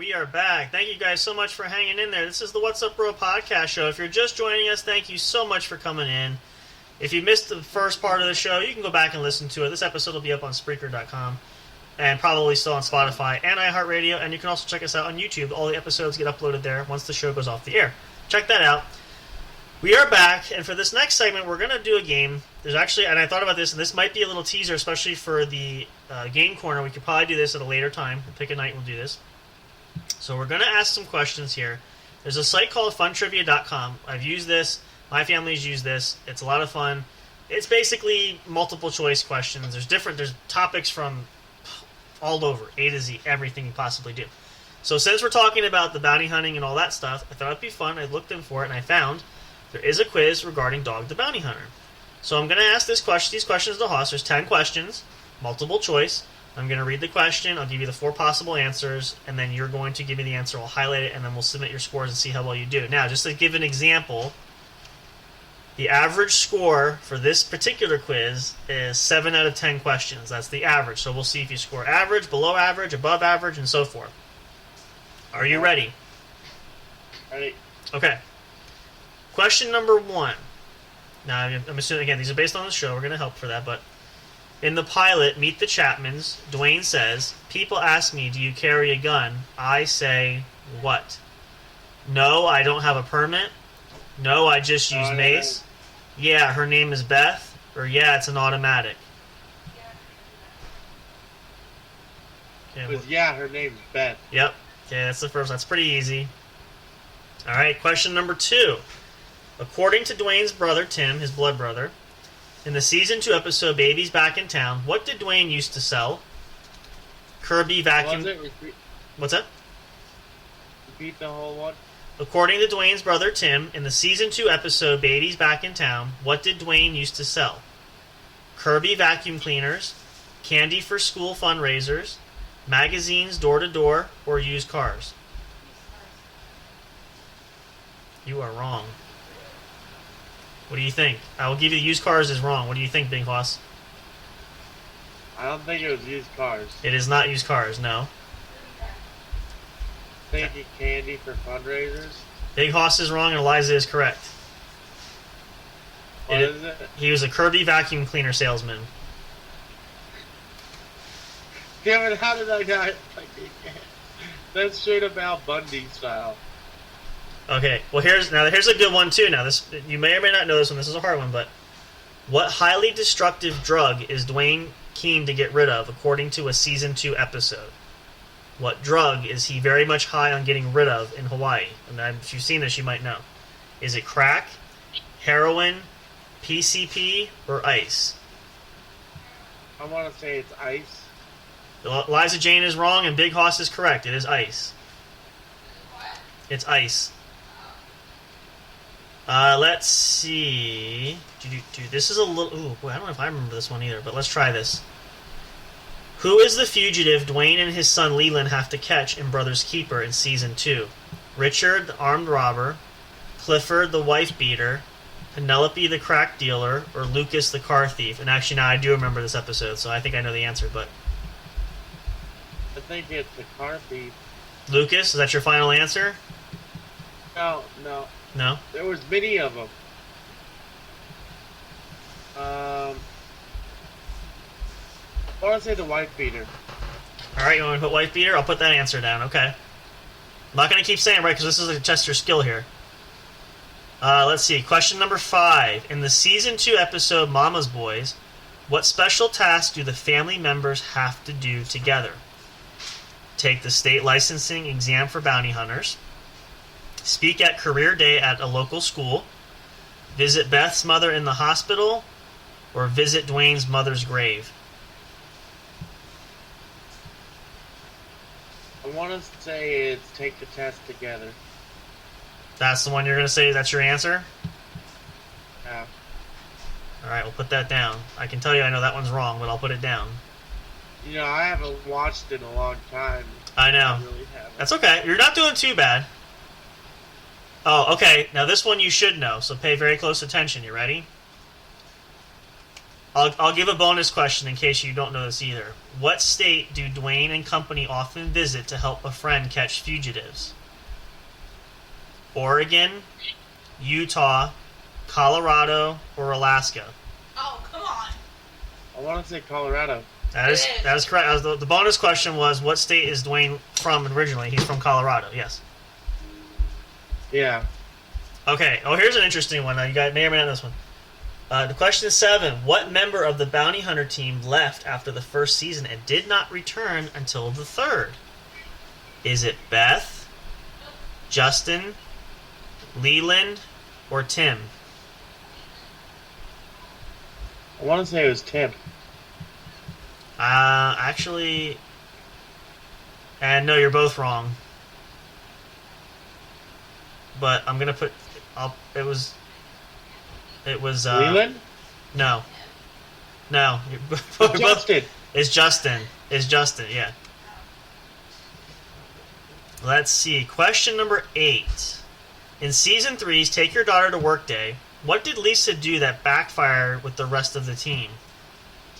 we are back. Thank you guys so much for hanging in there. This is the What's Up Bro podcast show. If you're just joining us, thank you so much for coming in. If you missed the first part of the show, you can go back and listen to it. This episode will be up on Spreaker.com and probably still on Spotify and iHeartRadio, and you can also check us out on YouTube. All the episodes get uploaded there once the show goes off the air. Check that out. We are back, and for this next segment, we're going to do a game. There's actually, and I thought about this, and this might be a little teaser, especially for the game corner. We could probably do this at a later time. We'll pick a night, we'll do this. So we're going to ask some questions here. There's a site called funtrivia.com. I've used this. My family's used this. It's a lot of fun. It's basically multiple choice questions. There's topics from all over, A to Z, everything you possibly do. So since we're talking about the bounty hunting and all that stuff, I thought it'd be fun. I looked in for it, and I found there is a quiz regarding Dog the Bounty Hunter. So I'm going to ask these questions to Hoss. There's 10 questions, multiple choice. I'm going to read the question. I'll give you the 4 possible answers, and then you're going to give me the answer. I'll highlight it, and then we'll submit your scores and see how well you do. Now, just to give an example, the average score for this particular quiz is 7 out of 10 questions. That's the average. So we'll see if you score average, below average, above average, and so forth. Are you ready? Ready? Okay. Question number 1. Now, I'm assuming, again, these are based on the show. We're going to help for that, but in the pilot, Meet the Chapmans, Dwayne says, "People ask me, do you carry a gun? I say, what? No, I don't have a permit. No, I just use mace. Yeah, her name is Beth. Or yeah, it's an automatic." Okay, Yeah, her name's Beth. Yep. Okay, that's the first. That's pretty easy. All right, question number 2. According to Dwayne's brother, Tim, his blood brother, in the Season 2 episode Baby's Back in Town, what did Dwayne used to sell? Kirby vacuum... What's that? Repeat the whole one. According to Dwayne's brother, Tim, in the Season 2 episode Baby's Back in Town, what did Dwayne used to sell? Kirby vacuum cleaners, candy for school fundraisers, magazines door-to-door, or used cars? You are wrong. What do you think? I will give you used cars is wrong. What do you think, Big Hoss? I don't think it was used cars. It is not used cars, no. Thinking candy for fundraisers. Big Hoss is wrong and Eliza is correct. What is it? He was a Kirby vacuum cleaner salesman. Damn it, how did I not? That's straight up Al Bundy style. Okay, well here's a good one too. Now this, you may or may not know this one. This is a hard one, but what highly destructive drug is Dwayne keen to get rid of, according to a Season 2 episode? What drug is he very much high on getting rid of in Hawaii? And if you've seen this, you might know. Is it crack, heroin, PCP, or ice? I want to say it's ice. Eliza Jane is wrong, and Big Hoss is correct. It is ice. It's ice. Let's see. This is a little... Ooh, boy, I don't know if I remember this one either, but let's try this. Who is the fugitive Dwayne and his son Leland have to catch in Brother's Keeper in Season 2? Richard, the armed robber, Clifford, the wife beater, Penelope, the crack dealer, or Lucas, the car thief? And actually, now I do remember this episode, so I think I know the answer, but... I think it's the car thief. Lucas, is that your final answer? No. No? There was many of them. I want to say the wife beater. Alright, you want to put wife beater? I'll put that answer down, okay. I'm not going to keep saying it right, because this is a test your skill here. Let's see, question number 5. In the Season 2 episode Mama's Boys, what special task do the family members have to do together? Take the state licensing exam for bounty hunters, speak at career day at a local school, visit Beth's mother in the hospital, or visit Dwayne's mother's grave? I want to say it's take the test together. That's the one you're going to say that's your answer? Yeah. Alright, we'll put that down. I can tell you I know that one's wrong, but I'll put it down. You know, I haven't watched it in a long time. I know. I really haven't. That's okay. You're not doing too bad. Oh, okay. Now this one you should know, so pay very close attention. You ready? I'll give a bonus question in case you don't know this either. What state do Dwayne and company often visit to help a friend catch fugitives? Oregon, Utah, Colorado, or Alaska? Oh, come on. I want to say Colorado. That is correct. The bonus question was, what state is Dwayne from originally? He's from Colorado. Yes. Yeah. Okay. Oh, here's an interesting one. Now you guys may or may not know this one. The question 7: what member of the bounty hunter team left after the first season and did not return until the third? Is it Beth, Justin, Leland, or Tim? I want to say it was Tim. Actually, and no, you're both wrong. But I'm gonna put. It was. Leland? No. You're both. Justin. It's Justin. Yeah. Let's see. Question number 8. In season 3's Take Your Daughter to Work Day, what did Lisa do that backfired with the rest of the team?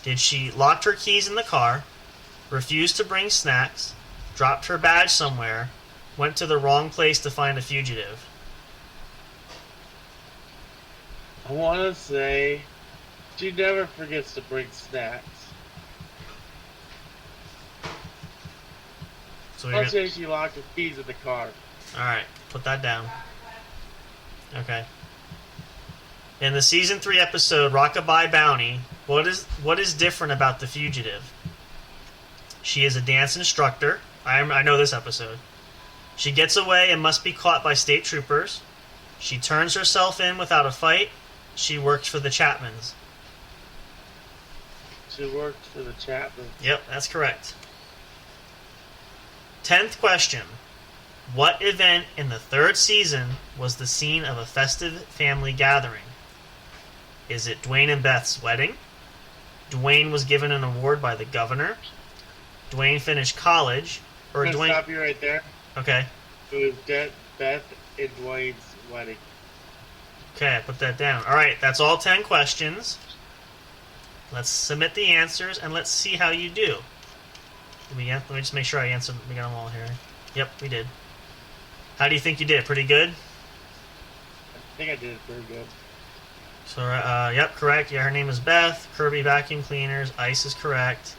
Did she lock her keys in the car, refused to bring snacks, dropped her badge somewhere, went to the wrong place to find a fugitive? I want to say she never forgets to bring snacks. So I'll say she locked her keys in the car. Alright, put that down. Okay. In the season 3 episode Rockabye Bounty, what is different about the fugitive? She is a dance instructor. I know this episode. She gets away and must be caught by state troopers. She turns herself in without a fight. She works for the Chapmans. She worked for the Chapman. Yep, that's correct. 10th question. What event in the 3rd season was the scene of a festive family gathering? Is it Dwayne and Beth's wedding? Dwayne was given an award by the governor? Dwayne finished college? Or I'm gonna Dwayne... stop you right there. Okay. It was Beth and Dwayne's wedding. Okay, I put that down. Alright, that's all 10 questions. Let's submit the answers and let's see how you do. Let me just make sure I answered. We got them all here. Yep, we did. How do you think you did? Pretty good? I think I did it pretty good. So, yep, correct. Yeah, her name is Beth. Kirby Vacuum Cleaners. Ice is correct.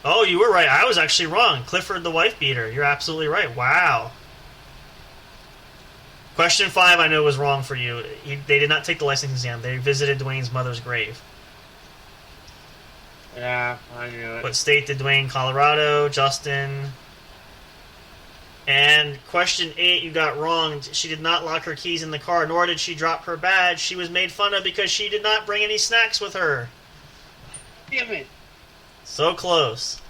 Oh, you were right. I was actually wrong. Clifford the Wife Beater. You're absolutely right. Wow. Question 5 I know was wrong for you. They did not take the licensing exam. They visited Dwayne's mother's grave. Yeah, I knew it. What state did Dwayne? Colorado. Justin. And question 8 you got wrong. She did not lock her keys in the car, nor did she drop her badge. She was made fun of because she did not bring any snacks with her. Damn it. So close.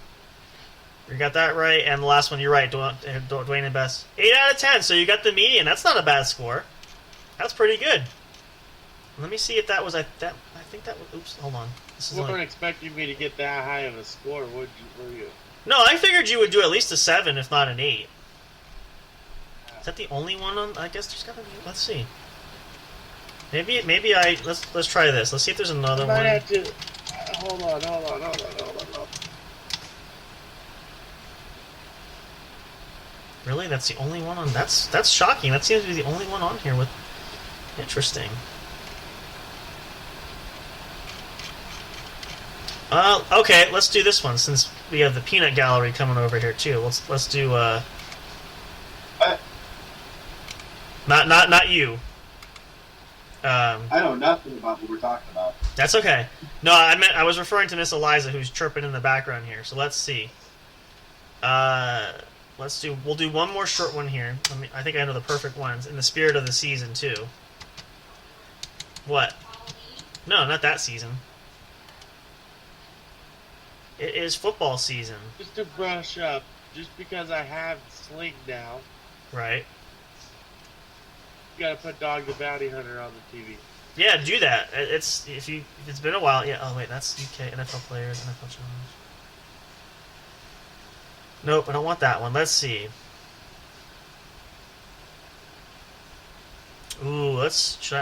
You got that right, and the last one, you're right, Dwayne and Beth. 8 out of 10, so you got the median. That's not a bad score. That's pretty good. Let me see if that was... I think that was... Oops, hold on. This is You only, weren't expecting me to get that high of a score, were you? no, I figured you would do at least a 7, if not an 8. Is that the only one on... I guess there's gotta be... Let's see. Maybe I... Let's try this. Let's see if there's another Might one. have to... Hold on. Really? That's the only one on... That's shocking. That seems to be the only one on here with... Interesting. Okay, let's do this one, since we have the peanut gallery coming over here, too. Let's do, Not you. I know nothing about what we're talking about. That's okay. No, I was referring to Miss Eliza, who's chirping in the background here. So let's see. We'll do one more short one here. I think I know the perfect ones in the spirit of the season too. What? No, not that season. It is football season. Just to brush up, just because I have Sling now, Right. you gotta put Dog the Bounty Hunter on the TV. Yeah, do that. If it's been a while. Yeah. Oh wait, that's UK NFL players, NFL challenge. Nope, I don't want that one. Let's see. Ooh,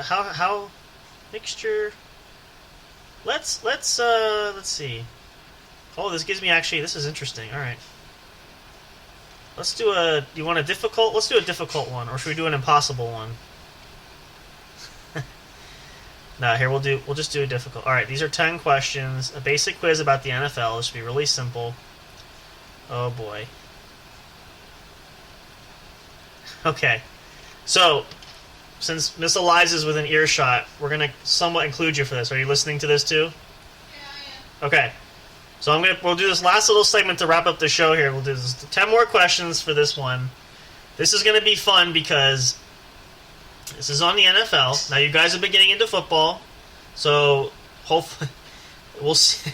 how mixture? Let's see. Oh, this gives me actually. This is interesting. All right. Let's do a. You want a difficult? Let's do a difficult one, or should we do an impossible one? No, here we'll just do a difficult. All right, these are 10 questions, a basic quiz about the NFL. This should be really simple. Oh boy. Okay, so since Miss Eliza's within earshot, we're gonna somewhat include you for this. Are you listening to this too? Yeah, I am. Okay. So we'll do this last little segment to wrap up the show here. We'll do 10 more questions for this one. This is going to be fun because this is on the NFL. Now you guys have been getting into football, so hopefully we'll see.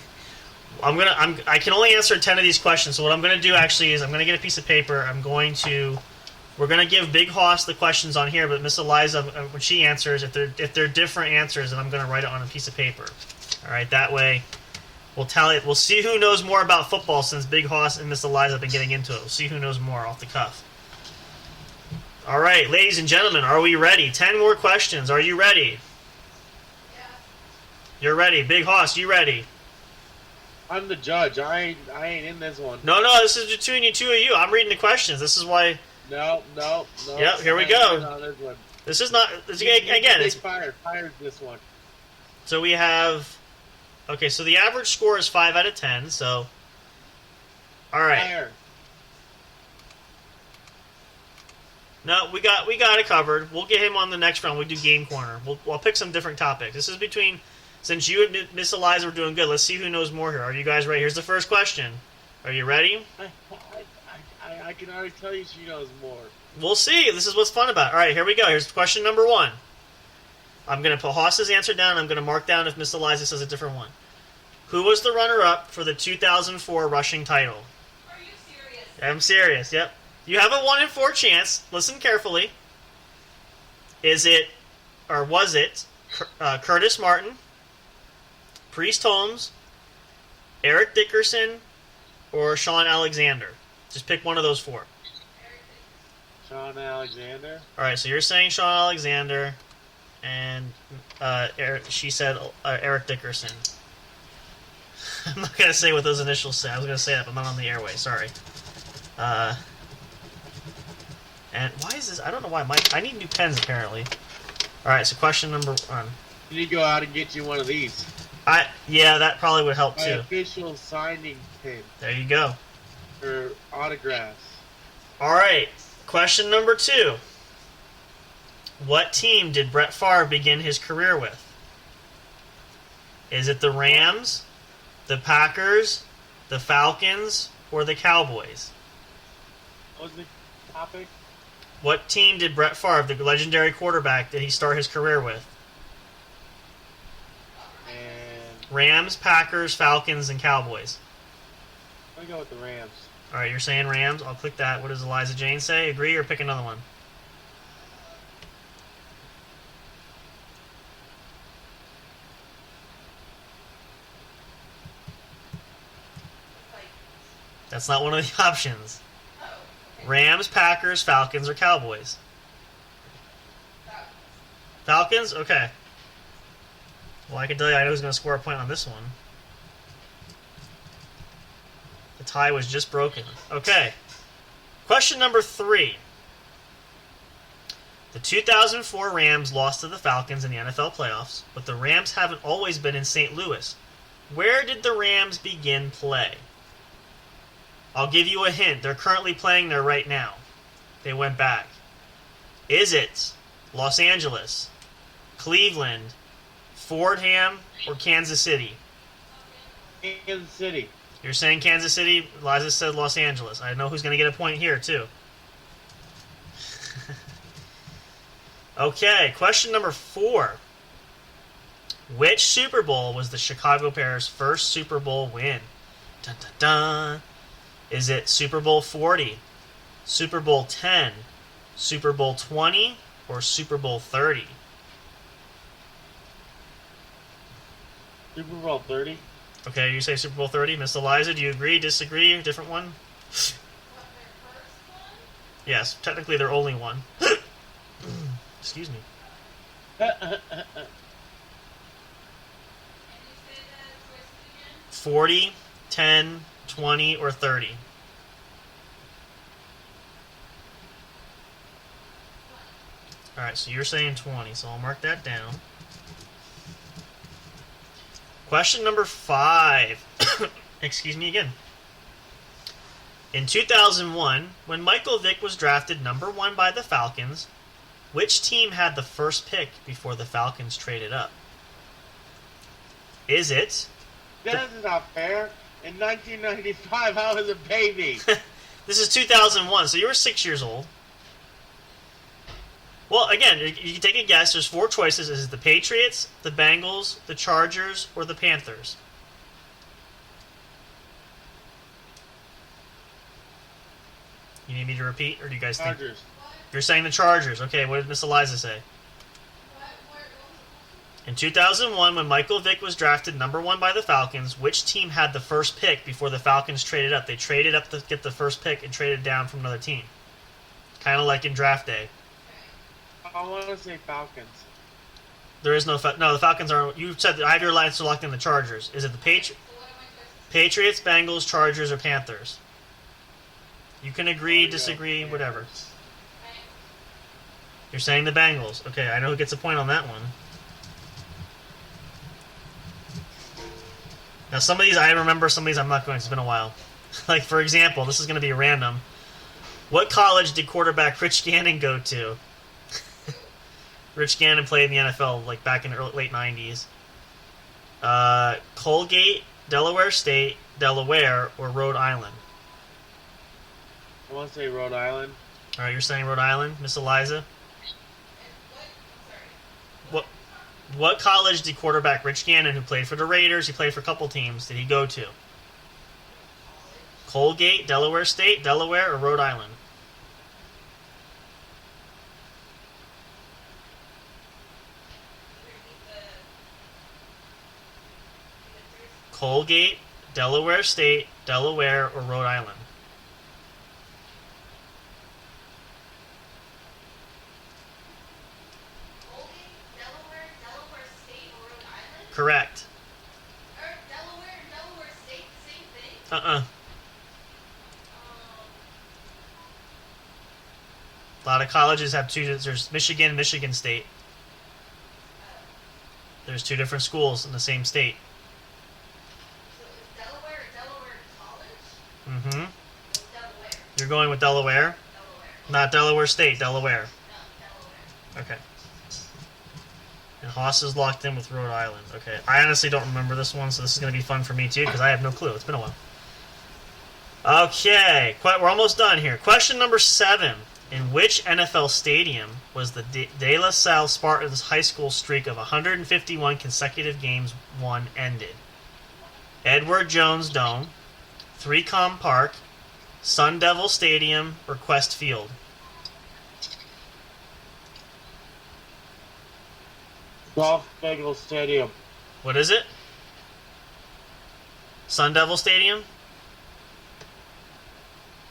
I can only answer 10 of these questions. So what I'm going to do actually is I'm going to get a piece of paper. We're going to give Big Hoss the questions on here, but Miss Eliza, when she answers, if they're different answers, then I'm going to write it on a piece of paper. All right, that way. We'll tally it. We'll see who knows more about football since Big Hoss and Miss Eliza have been getting into it. We'll see who knows more off the cuff. All right, ladies and gentlemen, are we ready? 10 more questions. Are you ready? Yeah. You're ready. Big Hoss, you ready? I'm the judge. I ain't in this one. No, this is between you two of you. I'm reading the questions. This is why. No. Yep, here we I go. ain't in on this one. This is not. Again, It's Fire's this one. so we have. Okay, so the average score is 5 out of 10. So, all right. Fire. No, we got it covered. We'll get him on the next round. We do game corner. We'll pick some different topics. This is between since you and Miss Eliza were doing good. Let's see who knows more here. Are you guys ready? Here's the first question. Are you ready? I can already tell you she knows more. We'll see. This is what's fun about it. All right, here we go. Here's question number 1. I'm going to put Hoss's answer down, and I'm going to mark down if Miss Eliza says a different one. Who was the runner-up for the 2004 rushing title? Are you serious? I'm serious, yep. You have a 1 in 4 chance. Listen carefully. Was it Curtis Martin, Priest Holmes, Eric Dickerson, or Sean Alexander? Just pick one of those 4. Sean Alexander. All right, so you're saying Sean Alexander, and she said Eric Dickerson. I'm not going to say what those initials say. I was going to say that, but I'm not on the airway. Sorry. And why is this? I don't know why. I need new pens, apparently. All right, so question number 1. You need to go out and get you one of these. Yeah, that probably would help, My too. official signing pin There you go. or autographs. All right, question number 2. What team did Brett Favre begin his career with? Is it the Rams, the Packers, the Falcons, or the Cowboys? What was the topic? What team did Brett Favre, the legendary quarterback, did he start his career with? And Rams, Packers, Falcons, and Cowboys. I'm gonna go with the Rams. All right, you're saying Rams. I'll click that. What does Eliza Jane say? Agree or pick another one? That's not one of the options. Oh, okay. Rams, Packers, Falcons, or Cowboys? Falcons? Okay. Well, I can tell you I know who's going to score a point on this one. The tie was just broken. Okay. Question number 3. The 2004 Rams lost to the Falcons in the NFL playoffs, but the Rams haven't always been in St. Louis. Where did the Rams begin play? I'll give you a hint. They're currently playing there right now. They went back. Is it Los Angeles, Cleveland, Fordham, or Kansas City? Kansas City. You're saying Kansas City. Liza said Los Angeles. I know who's going to get a point here, too. Okay, question number 4. Which Super Bowl was the Chicago Bears' first Super Bowl win? Dun, dun, dun. Is it Super Bowl 40, Super Bowl 10, Super Bowl 20, or Super Bowl 30? Super Bowl 30. Okay, you say Super Bowl 30. Miss Eliza, do you agree, disagree, different one? What, their first one? Yes, technically they're only one. Excuse me. And you said 40, 10, 20, or 30? Alright, so you're saying 20, so I'll mark that down. Question number 5. Excuse me again. In 2001, when Michael Vick was drafted number 1 by the Falcons, which team had the first pick before the Falcons traded up? Is it... That is not fair. In 1995, I was a baby. This is 2001, so you were 6 years old. Well, again, you can take a guess. There's 4 choices. Is it the Patriots, the Bengals, the Chargers, or the Panthers? You need me to repeat, or do you guys think? Chargers. You're saying the Chargers. Okay, what did Miss Eliza say? In 2001, when Michael Vick was drafted number 1 by the Falcons, which team had the first pick before the Falcons traded up? They traded up to get the first pick and traded down from another team. Kind of like in draft day. I want to say Falcons. There is no... No, the Falcons are... You said that I have your line selecting the Chargers. Is it the Patriots, Bengals, Chargers, or Panthers? You can agree, disagree, whatever. You're saying the Bengals. Okay, I know who gets a point on that one. Now, some of these I remember, some of these I'm not going. It's been a while. Like, for example, this is going to be random. What college did quarterback Rich Gannon go to? Rich Gannon played in the NFL like back in the late 90s. Colgate, Delaware State, Delaware, or Rhode Island? I want to say Rhode Island. All right, you're saying Rhode Island, Miss Eliza. What college did quarterback Rich Gannon, who played for the Raiders, he played for a couple teams, did he go to? Colgate, Delaware State, Delaware, or Rhode Island? Colgate, Delaware State, Delaware, or Rhode Island? Correct. Delaware and Delaware State, the same thing? A lot of colleges have two. There's Michigan, Michigan State. There's 2 different schools in the same state. So is Delaware or Delaware College? Mm-hmm. It's Delaware. You're going with Delaware? Delaware. Not Delaware State, Delaware. No, Delaware. Okay. And Haas is locked in with Rhode Island. Okay. I honestly don't remember this one, so this is going to be fun for me too, because I have no clue. It's been a while. Okay. We're almost done here. Question number 7. In which NFL stadium was the De La Salle Spartans high school streak of 151 consecutive games won ended? Edward Jones Dome, 3Com Park, Sun Devil Stadium, or Quest Field? Golf Bagel Stadium. What is it? Sun Devil Stadium?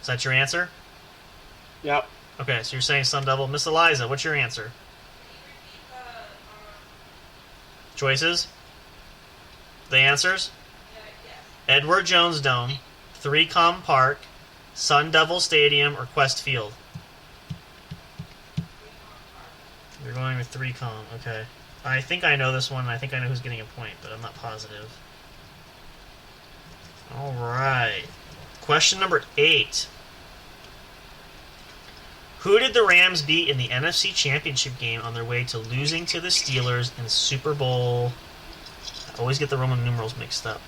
Is that your answer? Yep. Okay, so you're saying Sun Devil. Miss Eliza, what's your answer? Can you repeat the Choices? The answers? yes. Edward Jones Dome, 3Com Park, Sun Devil Stadium, or Quest Field? You're going with 3Com, okay. I think I know this one, and I think I know who's getting a point, but I'm not positive. Alright. Question number 8. Who did the Rams beat in the NFC Championship game on their way to losing to the Steelers in Super Bowl... I always get the Roman numerals mixed up.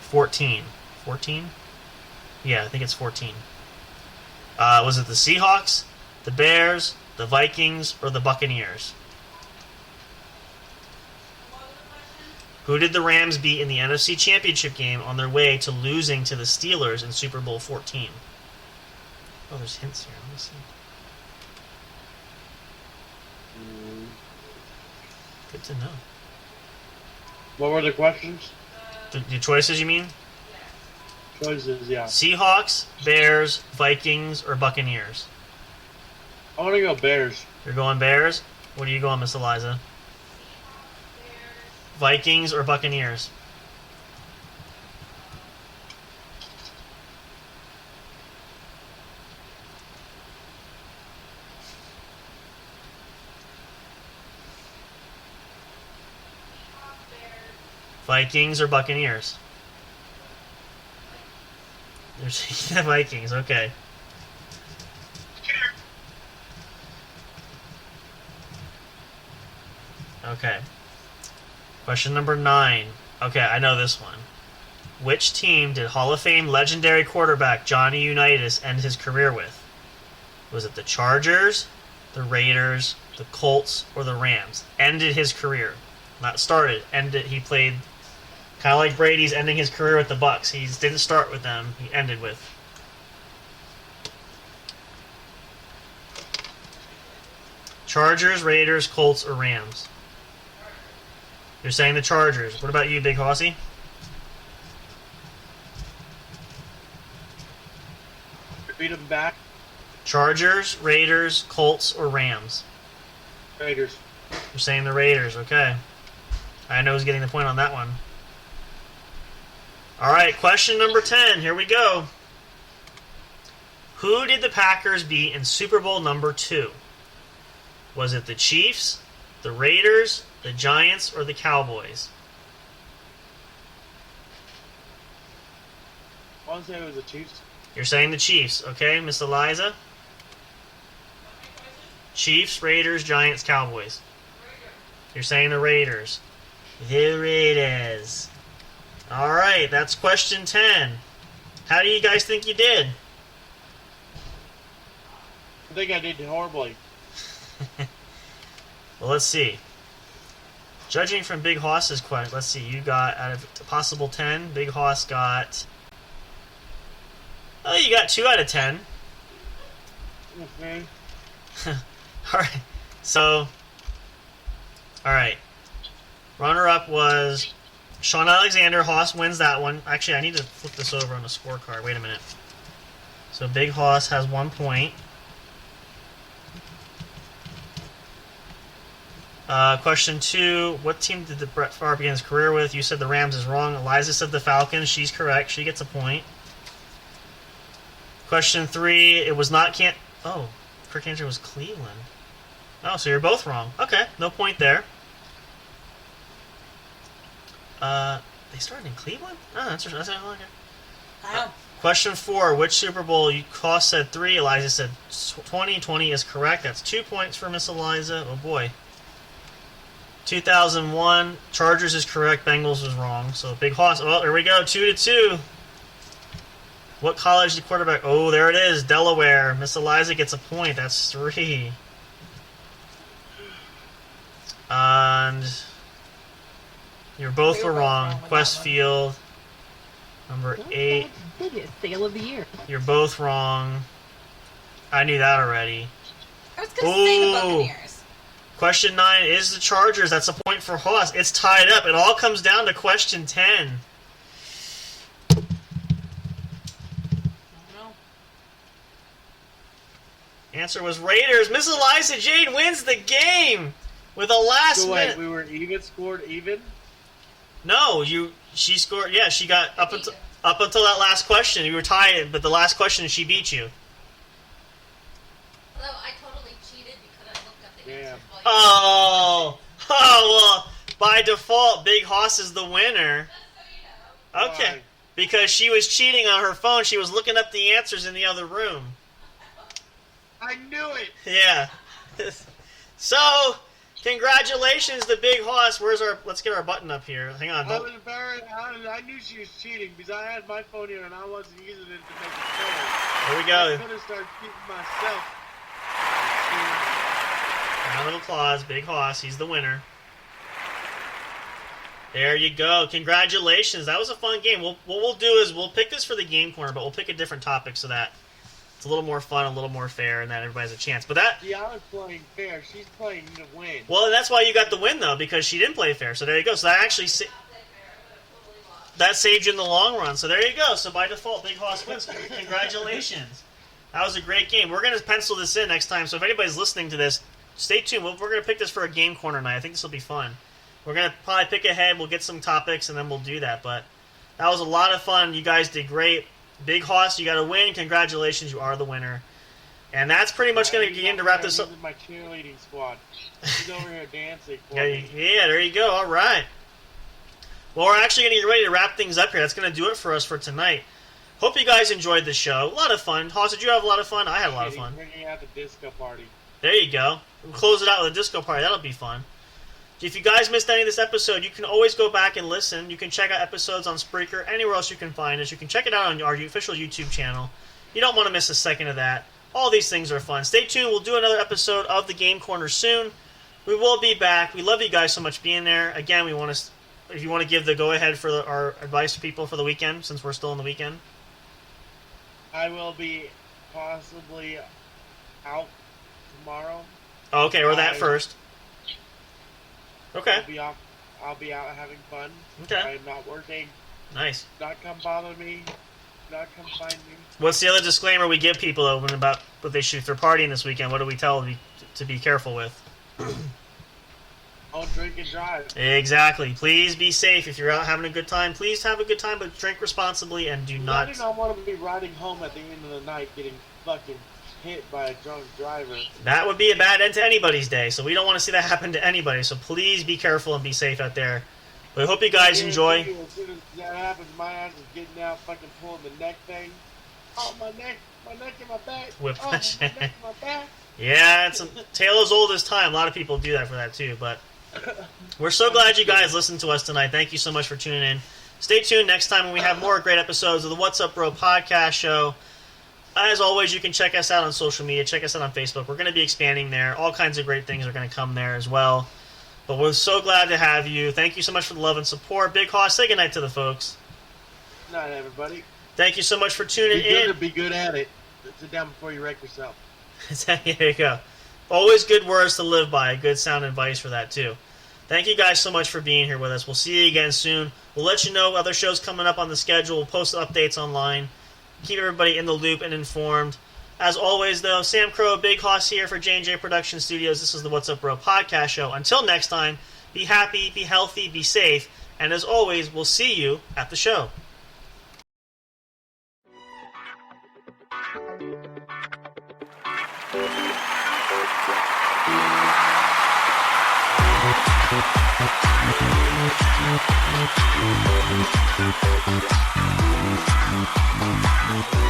14. 14? Yeah, I think it's 14. Was it the Seahawks, the Bears, the Vikings, or the Buccaneers? What was the question? Who did the Rams beat in the NFC Championship game on their way to losing to the Steelers in Super Bowl 14? Oh, there's hints here. Let me see. Good to know. What were the questions? The choices, you mean? Choices, yeah. Seahawks, Bears, Vikings, or Buccaneers? I want to go Bears. You're going Bears? What are you going, Miss Eliza? Bears. Vikings or Buccaneers? Vikings or Buccaneers? You're taking the Vikings, okay. Okay. Question number 9. Okay, I know this one. Which team did Hall of Fame legendary quarterback Johnny Unitas end his career with? Was it the Chargers, the Raiders, the Colts, or the Rams? Ended his career. Not started. Ended. He played kind of like Brady's ending his career with the Bucks. He didn't start with them. He ended with. Chargers, Raiders, Colts, or Rams? You're saying the Chargers. What about you, Big Hossy? Repeat them back. Chargers, Raiders, Colts, or Rams? Raiders. You're saying the Raiders. Okay. I know who's getting the point on that one. All right, question number 10. Here we go. Who did the Packers beat in Super Bowl number 2? Was it the Chiefs, the Raiders, the Giants, or the Cowboys? I want to say it was the Chiefs. You're saying the Chiefs. Okay, Miss Eliza? Chiefs, Raiders, Giants, Cowboys. You're saying the Raiders. The Raiders. All right, that's question 10. How do you guys think you did? I think I did horribly. Well, let's see. Judging from Big Hoss's question, let's see. You got, out of a possible 10, Big Hoss got... Oh, you got 2 out of 10. Okay. Alright, so... Alright. Runner-up was Sean Alexander. Hoss wins that one. Actually, I need to flip this over on the scorecard. Wait a minute. So Big Hoss has 1 point. Question 2. What team did the Brett Favre begin his career with? You said the Rams is wrong. Eliza said the Falcons. She's correct. She gets a point. Question 3. It was not Oh, Kirk Andrews was Cleveland. Oh, so you're both wrong. Okay, no point there. They started in Cleveland? Oh, that's okay. Question 4. Which Super Bowl? You Cost said 3. Eliza said 20. 20 is correct. That's 2 points for Miss Eliza. Oh boy. 2001. Chargers is correct. Bengals was wrong. So Big Hoss. Oh, there we go. 2-2. What college did quarterback? Oh, there it is. Delaware. Miss Eliza gets a point. That's 3. And you're both were wrong. Westfield. Number 8. Biggest sale of the year. You're both wrong. I knew that already. I was going to say the Buccaneers. Question 9 is the Chargers. That's a point for Hoss. It's tied up. It all comes down to question 10. Answer was Raiders. Miss Eliza Jade wins the game with a last So wait, minute. we were even, scored even? No, she scored. Yeah, she got up until that last question. You were tied, but the last question she beat you. Although I totally cheated because I looked up the Yeah. answers while you Oh, well, by default, Big Hoss is the winner. just so you know. Okay, Why? because she was cheating on her phone. She was looking up the answers in the other room. I knew it! Yeah. So, congratulations to Big Hoss. Let's get our button up here. Hang on. I was very, I knew she was cheating because I had my phone here and I wasn't using it to make it fair. Here we I go. could have started cheating myself. Round of applause. Big Hoss. He's the winner. There you go. Congratulations. That was a fun game. What we'll do is we'll pick this for the game corner, but we'll pick a different topic so that it's a little more fun, a little more fair, and that everybody has a chance. But that... Yeah, I was playing fair. She's playing to win. Well, that's why you got the win, though, because she didn't play fair. So there you go. So that actually... That saved you in the long run. So there you go. So by default, Big Hoss wins. Congratulations. That was a great game. We're going to pencil this in next time. So if anybody's listening to this, stay tuned. We're going to pick this for a game corner night. I think this will be fun. We're going to probably pick ahead. We'll get some topics, and then we'll do that. But that was a lot of fun. You guys did great. Big Hoss, you got to win. Congratulations. You are the winner. And that's pretty much going to begin to wrap this up. This is my cheerleading squad. She's over here dancing for Yeah, me. yeah, there you go. All right. Well, we're actually going to get ready to wrap things up here. That's going to do it for us for tonight. Hope you guys enjoyed the show. A lot of fun. Hoss, did you have a lot of fun? I had a lot of fun. Bringing out the disco party. There you go. We'll close it out with a disco party. That'll be fun. If you guys missed any of this episode, you can always go back and listen. You can check out episodes on Spreaker, anywhere else you can find us. You can check it out on our official YouTube channel. You don't want to miss a second of that. All these things are fun. Stay tuned. We'll do another episode of the Game Corner soon. We will be back. We love you guys so much being there. Again, we want to, if you want to give the go-ahead for our advice to people for the weekend, since we're still in the weekend. I will be possibly out tomorrow. Oh, okay, we're that first. Okay. I'll be out having fun. Okay. I'm not working. Nice. Not come bother me. Not come find me. What's the other disclaimer we give people though, when about what they shoot? If they're partying this weekend, what do we tell them to be careful with? Don't drink and drive. Exactly. Please be safe. If you're out having a good time, please have a good time, but drink responsibly and do not. I do not want to be riding home at the end of the night getting fucking hit by a drunk driver. That would be a bad end to anybody's day, so we don't want to see that happen to anybody. So please be careful and be safe out there. But I hope you guys enjoy. As soon as that happens, my ass is getting out, fucking pulling the neck thing. Oh, my neck and my back. Whiplash. Oh, my neck and my back. Yeah, it's a tale as old as time. A lot of people do that for that too, but we're so glad you guys listened to us tonight. Thank you so much for tuning in. Stay tuned next time when we have more great episodes of the What's Up Bro podcast show. As always, you can check us out on social media. Check us out on Facebook. We're going to be expanding there. All kinds of great things are going to come there as well. But we're so glad to have you. Thank you so much for the love and support. Big Hoss, say goodnight to the folks. Good night, everybody. Thank you so much for tuning in. Be good at it. Sit down before you wreck yourself. There you go. Always good words to live by. Good sound advice for that, too. Thank you guys so much for being here with us. We'll see you again soon. We'll let you know other shows coming up on the schedule. We'll post updates online. Keep everybody in the loop and informed. As always, though, Sam Crow, Big Hoss here for J&J Production Studios. This is the What's Up Bro podcast show. Until next time, be happy, be healthy, be safe. And as always, we'll see you at the show. Thank you.